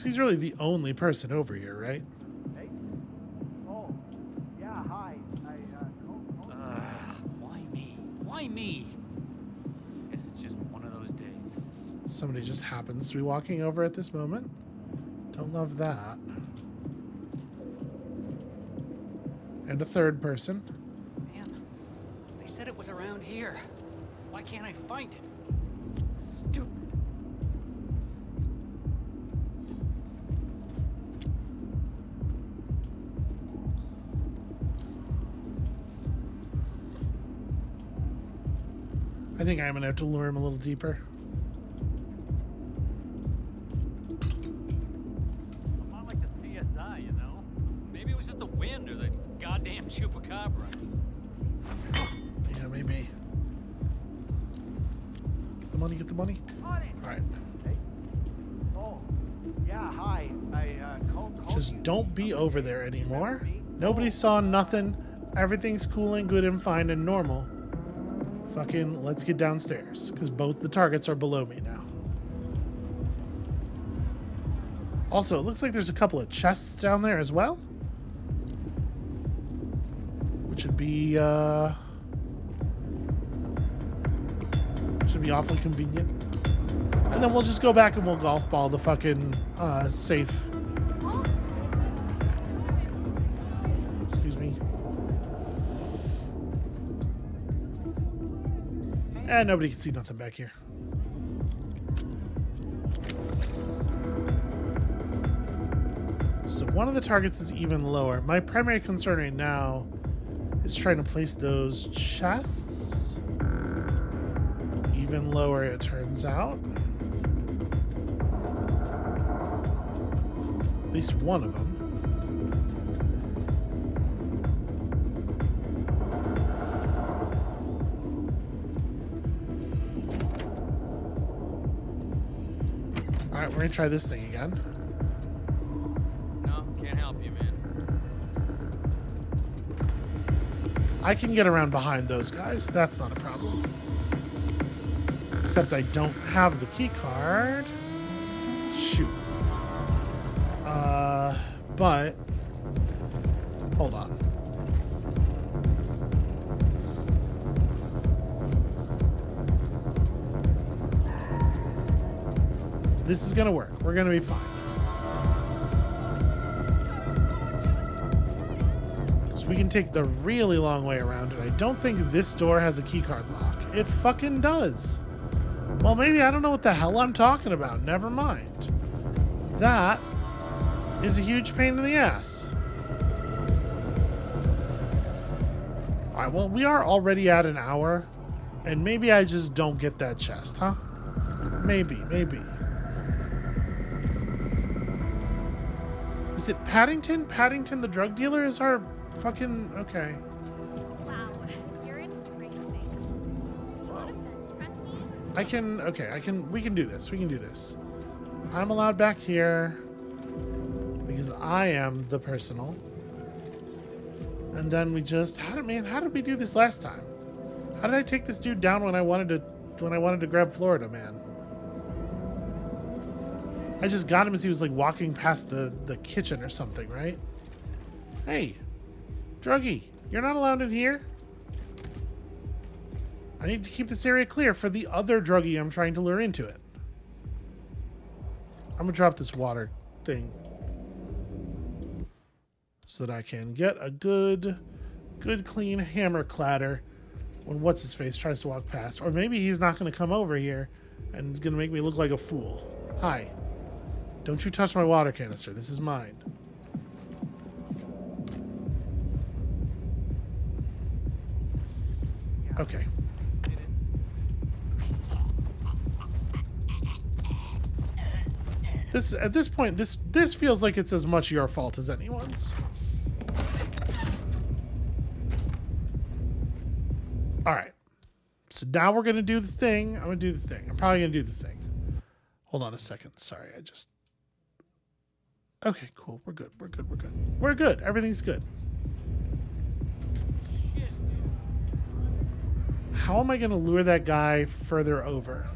He's really the only person over here, right? Hey. Oh, yeah, hi. Why me? Why me? Guess it's just one of those days. Somebody just happens to be walking over at this moment. Don't love that. And a third person. Man, they said it was around here. Why can't I find it? Stupid. I think I'm gonna have to lure him a little deeper. I'm not like the CSI, you know? Maybe it was just the wind or the goddamn chupacabra. Yeah, maybe. Get the money, get the money. Alright. Hey. Oh, yeah, hi. Just don't be over there anymore. Nobody saw nothing. Everything's cool and good and fine and normal. Fucking let's get downstairs, because both the targets are below me now. Also, it looks like there's a couple of chests down there as well. Which would be should be awfully convenient. And then we'll just go back and we'll golf ball the fucking safe. Excuse me. And nobody can see nothing back here. So one of the targets is even lower. My primary concern right now is trying to place those chests. Even lower, it turns out. At least one of them. Alright, we're gonna try this thing again. No, can't help you, man. I can get around behind those guys. That's not a problem. Except I don't have the key card. Shoot. But hold on. This is gonna work. We're gonna be fine. we can take the really long way around, and I don't think this door has a keycard lock. It fucking does. Well, maybe I don't know what the hell I'm talking about. Never mind. That is a huge pain in the ass. Alright, well, we are already at an hour, and maybe I just don't get that chest, huh? Maybe. Is it Paddington? Paddington the drug dealer is our fucking... Okay. Wow, you're in great shape. Do you want to bench press me? We can do this. I'm allowed back here because I am the personal. And then we just... How did we do this last time? How did I take this dude down when I wanted to grab Florida, man? I just got him as he was like walking past the kitchen or something, right? Hey, druggie, you're not allowed in here. I need to keep this area clear for the other druggie I'm trying to lure into it. I'm gonna drop this water thing so that I can get a good clean hammer clatter when what's-his-face tries to walk past. Or maybe he's not gonna come over here and is gonna make me look like a fool. Hi. Don't you touch my water canister. This is mine. Okay. At this point, this feels like it's as much your fault as anyone's. All right. So now we're gonna do the thing. I'm probably gonna do the thing. Hold on a second. Sorry, Okay, cool. We're good. Everything's good. How am I going to lure that guy further over?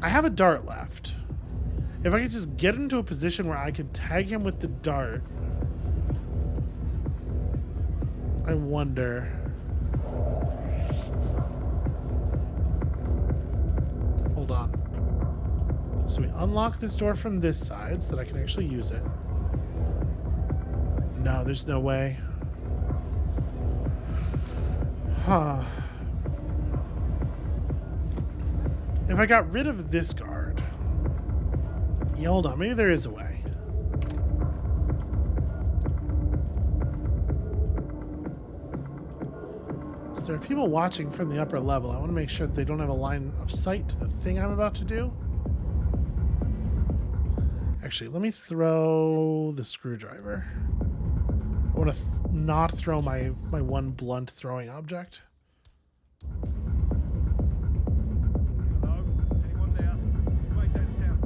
I have a dart left. If I could just get into a position where I could tag him with the dart. I wonder. Hold on. So we unlock this door from this side so that I can actually use it. No, there's no way. Huh. If I got rid of this guard... Yeah, hold on. Maybe there is a way. So there are people watching from the upper level. I want to make sure that they don't have a line of sight to the thing I'm about to do. Actually, let me throw the screwdriver. I want to not throw my one blunt throwing object. Hello? Anyone there? Write that down.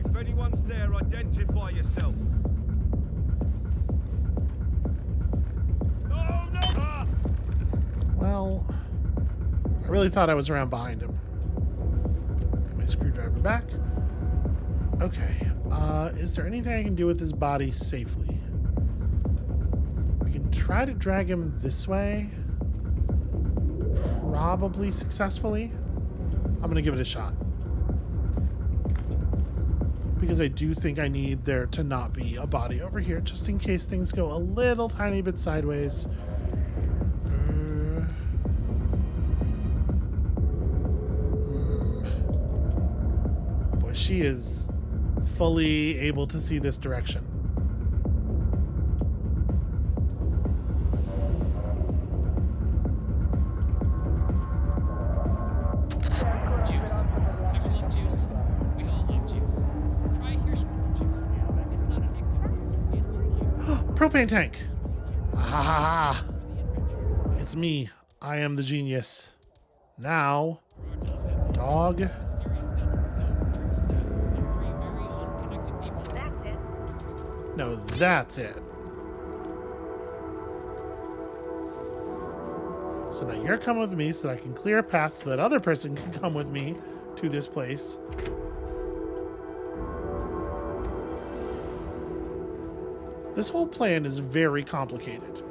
If anyone's there, identify yourself. Well, I really thought I was around behind him. Get my screwdriver back. Okay. Is there anything I can do with his body safely? We can try to drag him this way. Probably successfully. I'm going to give it a shot. Because I do think I need there to not be a body over here, just in case things go a little tiny bit sideways. Boy, she is fully able to see this direction. Juice. Ever love juice? We all love juice. Try Hirschman juice. It's not addictive. It's you. Propane tank. Ah, it's me. I am the genius. Now, dog. That's it. No, that's it. So now you're coming with me so that I can clear a path so that other person can come with me to this place. This whole plan is very complicated.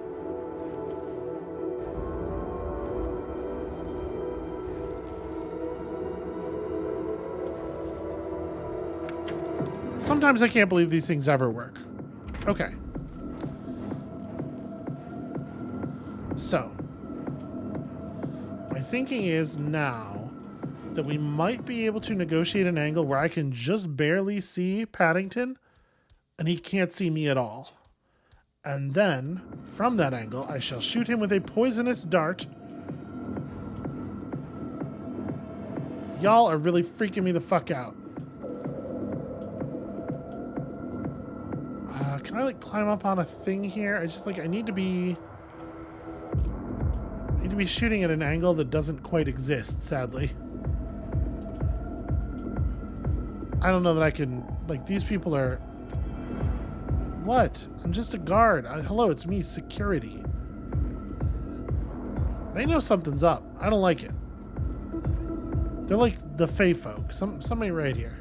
Sometimes I can't believe these things ever work. Okay. So, my thinking is now that we might be able to negotiate an angle where I can just barely see Paddington and he can't see me at all. And then, from that angle, I shall shoot him with a poisonous dart. Y'all are really freaking me the fuck out. Can I like climb up on a thing here? I need to be shooting at an angle that doesn't quite exist, sadly. I don't know that I can, like, these people are... What? I'm just a guard. Hello, it's me, security. They know something's up. I don't like it. They're like the Fey folk. Somebody right here.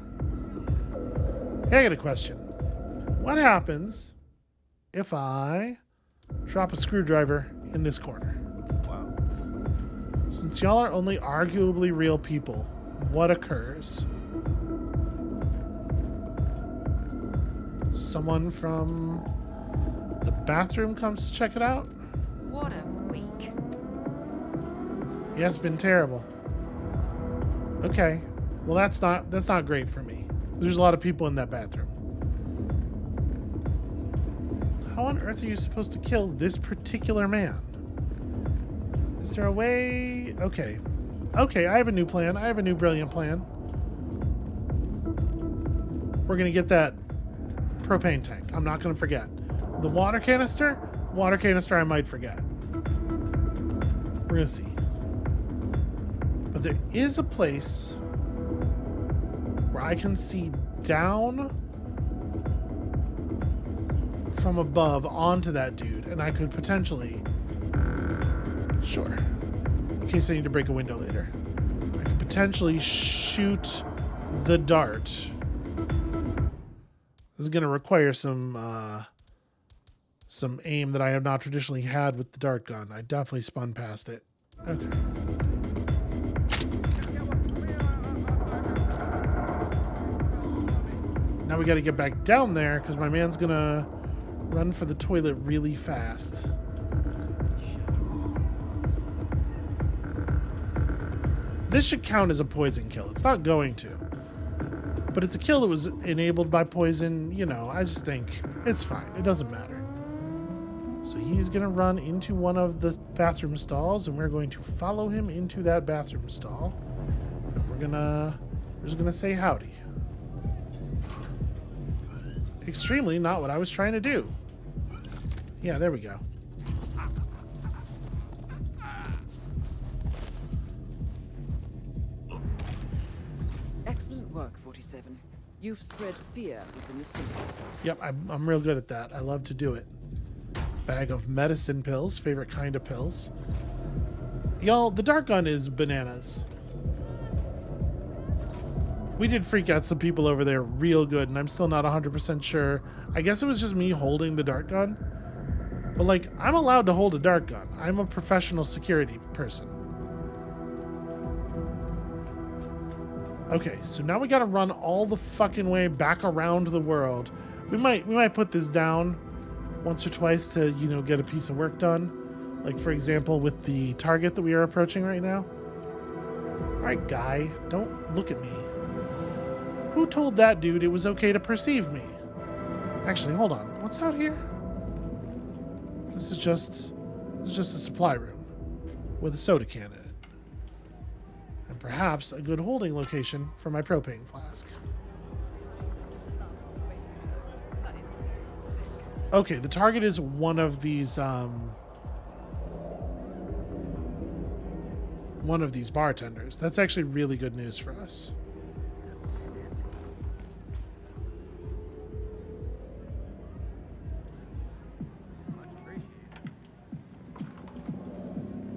Hey, I got a question. What happens if I drop a screwdriver in this corner? Wow. Since y'all are only arguably real people, what occurs? Someone from the bathroom comes to check it out? What a week. Yeah, it's been terrible. Okay. Well, that's not great for me. There's a lot of people in that bathroom. How on earth are you supposed to kill this particular man? Is there a way? Okay. Okay, I have a new plan. I have a new brilliant plan. We're going to get that propane tank. I'm not going to forget. The water canister I might forget. We're going to see. But there is a place where I can see down from above onto that dude, and I could potentially... Sure. In case I need to break a window later. I could potentially shoot the dart. This is going to require some aim that I have not traditionally had with the dart gun. I definitely spun past it. Okay. Now we got to get back down there because my man's going to run for the toilet really fast. This should count as a poison kill. It's not going to. But it's a kill that was enabled by poison. You know, I just think it's fine. It doesn't matter. So he's going to run into one of the bathroom stalls, and we're going to follow him into that bathroom stall. And we're just going to say howdy. Extremely not what I was trying to do. Yeah, there we go. Excellent work, 47. You've spread fear within the Syndicate. Yep, I'm real good at that. I love to do it. Bag of medicine pills, favorite kind of pills. Y'all, the dart gun is bananas. We did freak out some people over there real good, and I'm still not 100% sure. I guess it was just me holding the dart gun. But, like, I'm allowed to hold a dart gun. I'm a professional security person. Okay, so now we gotta run all the fucking way back around the world. We might put this down once or twice to, you know, get a piece of work done. Like, for example, with the target that we are approaching right now. Alright, guy, don't look at me. Who told that dude it was okay to perceive me? Actually, hold on. What's out here? This is just a supply room with a soda can in it. And perhaps a good holding location for my propane flask. Okay, the target is one of these bartenders. That's actually really good news for us.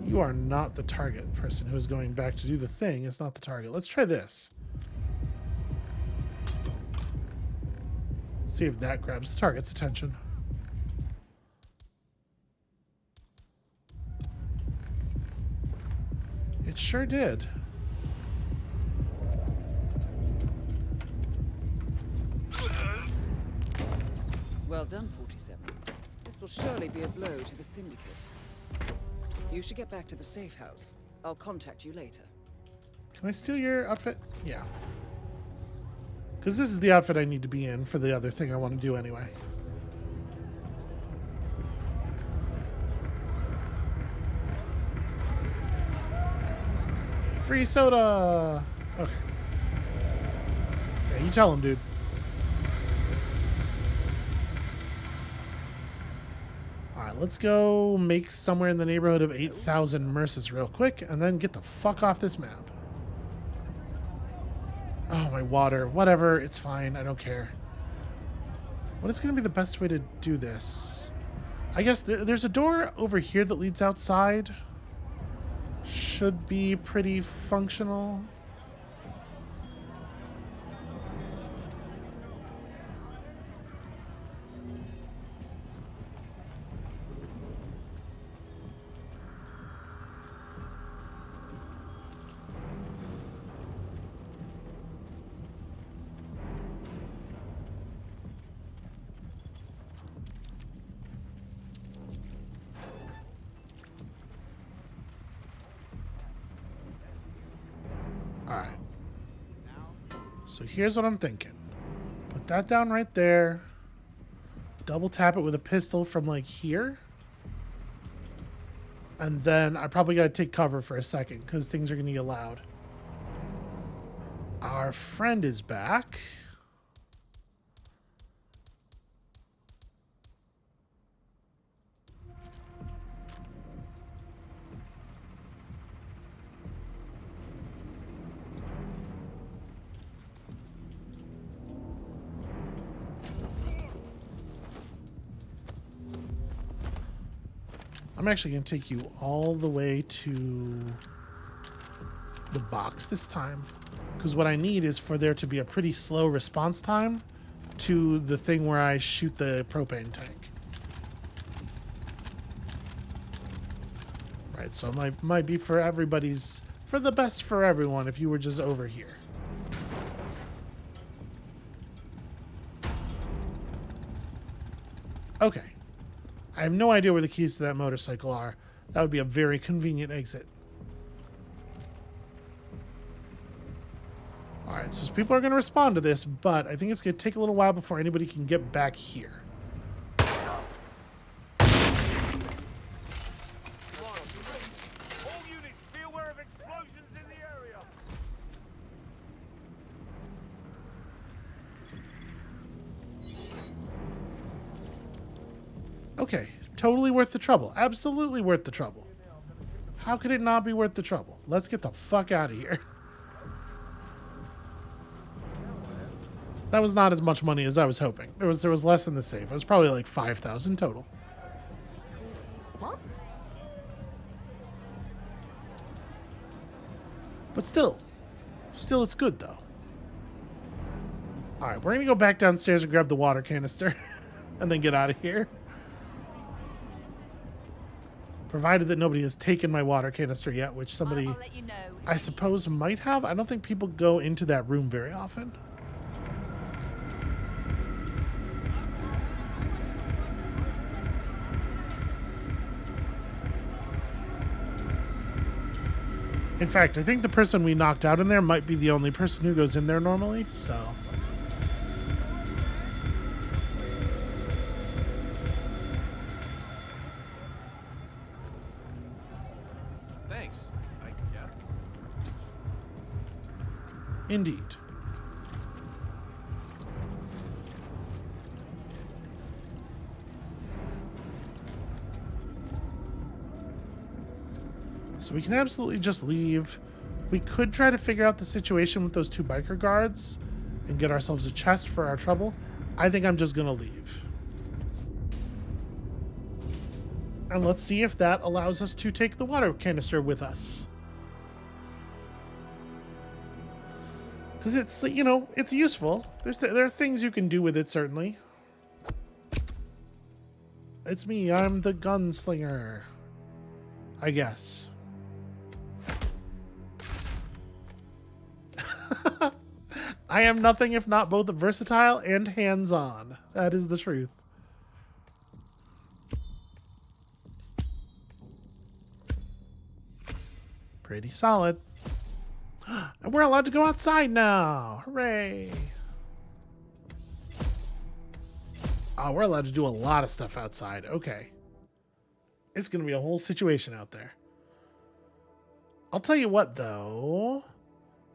You are not the target person who is going back to do the thing. It's not the target. Let's try this. See if that grabs the target's attention. It sure did. Well done, 47. This will surely be a blow to the Syndicate. You should get back to the safe house. I'll contact you later. Can I steal your outfit? Yeah. Because this is the outfit I need to be in for the other thing I want to do anyway. Free soda! Okay. Yeah, you tell him, dude. Alright, let's go make somewhere in the neighborhood of 8,000 merces real quick, and then get the fuck off this map. Oh, my water. Whatever, it's fine. I don't care. What is going to be the best way to do this? I guess there's a door over here that leads outside. Should be pretty functional. Alright. So here's what I'm thinking. Put that down right there. Double tap it with a pistol from like here. And then I probably gotta take cover for a second because things are gonna get loud. Our friend is back. I'm actually going to take you all the way to the box this time. Because what I need is for there to be a pretty slow response time to the thing where I shoot the propane tank. Right, so it might be for everybody's, for the best for everyone if you were just over here. Okay. I have no idea where the keys to that motorcycle are. That would be a very convenient exit. Alright, so people are going to respond to this, but I think it's going to take a little while before anybody can get back here. Okay, totally worth the trouble. Absolutely worth the trouble. How could it not be worth the trouble? Let's get the fuck out of here. That was not as much money as I was hoping. There was less in the safe. It was probably like 5,000 total. What? But still it's good though. All right, we're gonna go back downstairs and grab the water canister and then get out of here. Provided that nobody has taken my water canister yet, which somebody, I suppose, might have. I don't think people go into that room very often. In fact, I think the person we knocked out in there might be the only person who goes in there normally, so... Indeed. So we can absolutely just leave. We could try to figure out the situation with those two biker guards and get ourselves a chest for our trouble. I think I'm just gonna leave. And let's see if that allows us to take the water canister with us. Because it's, you know, it's useful. There are things you can do with it, certainly. It's me, I'm the gunslinger. I guess. I am nothing if not both versatile and hands-on. That is the truth. Pretty solid. And we're allowed to go outside now. Hooray. Oh, we're allowed to do a lot of stuff outside. Okay. It's going to be a whole situation out there. I'll tell you what, though.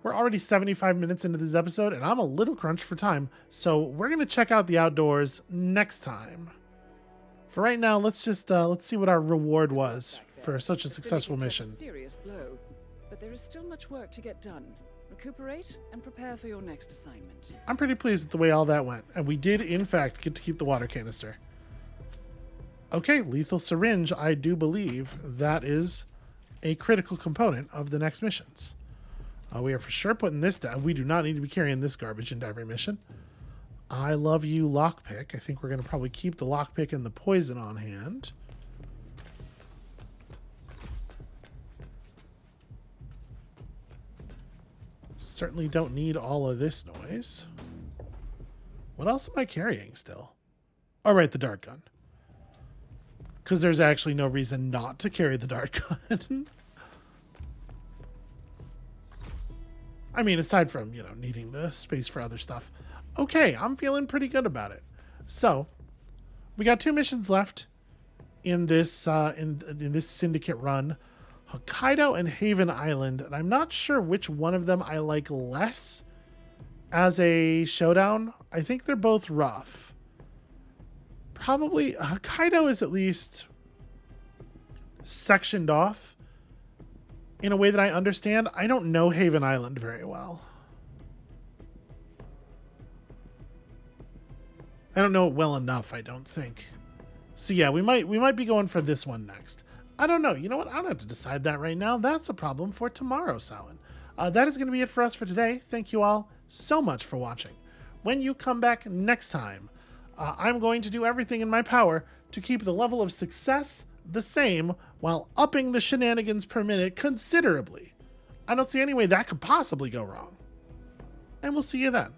We're already 75 minutes into this episode, and I'm a little crunched for time. So we're going to check out the outdoors next time. For right now, let's see what our reward was for such a successful mission. Serious blow, but there is still much work to get done. Recuperate and prepare for your next assignment. I'm pretty pleased with the way all that went, and we did, in fact, get to keep the water canister. Okay, lethal syringe, I do believe that is a critical component of the next missions. We are for sure putting this down. We do not need to be carrying this garbage into every mission. I love you, lockpick. I think we're going to probably keep the lockpick and the poison on hand. Certainly don't need all of this noise. What else am I carrying still? All right, the dart gun. Because there's actually no reason not to carry the dart gun. I mean, aside from, needing the space for other stuff. Okay, I'm feeling pretty good about it. So, we got 2 missions left in this in this Syndicate run. Hokkaido and Haven Island, and I'm not sure which one of them I like less as a showdown. I think they're both rough. Probably Hokkaido is at least sectioned off in a way that I understand. I don't know Haven Island very well. I don't know it well enough, I don't think. So yeah, we might be going for this one next. I don't know. You know what? I don't have to decide that right now. That's a problem for tomorrow, Salin. That is going to be it for us for today. Thank you all so much for watching. When you come back next time, I'm going to do everything in my power to keep the level of success the same while upping the shenanigans per minute considerably. I don't see any way that could possibly go wrong. And we'll see you then.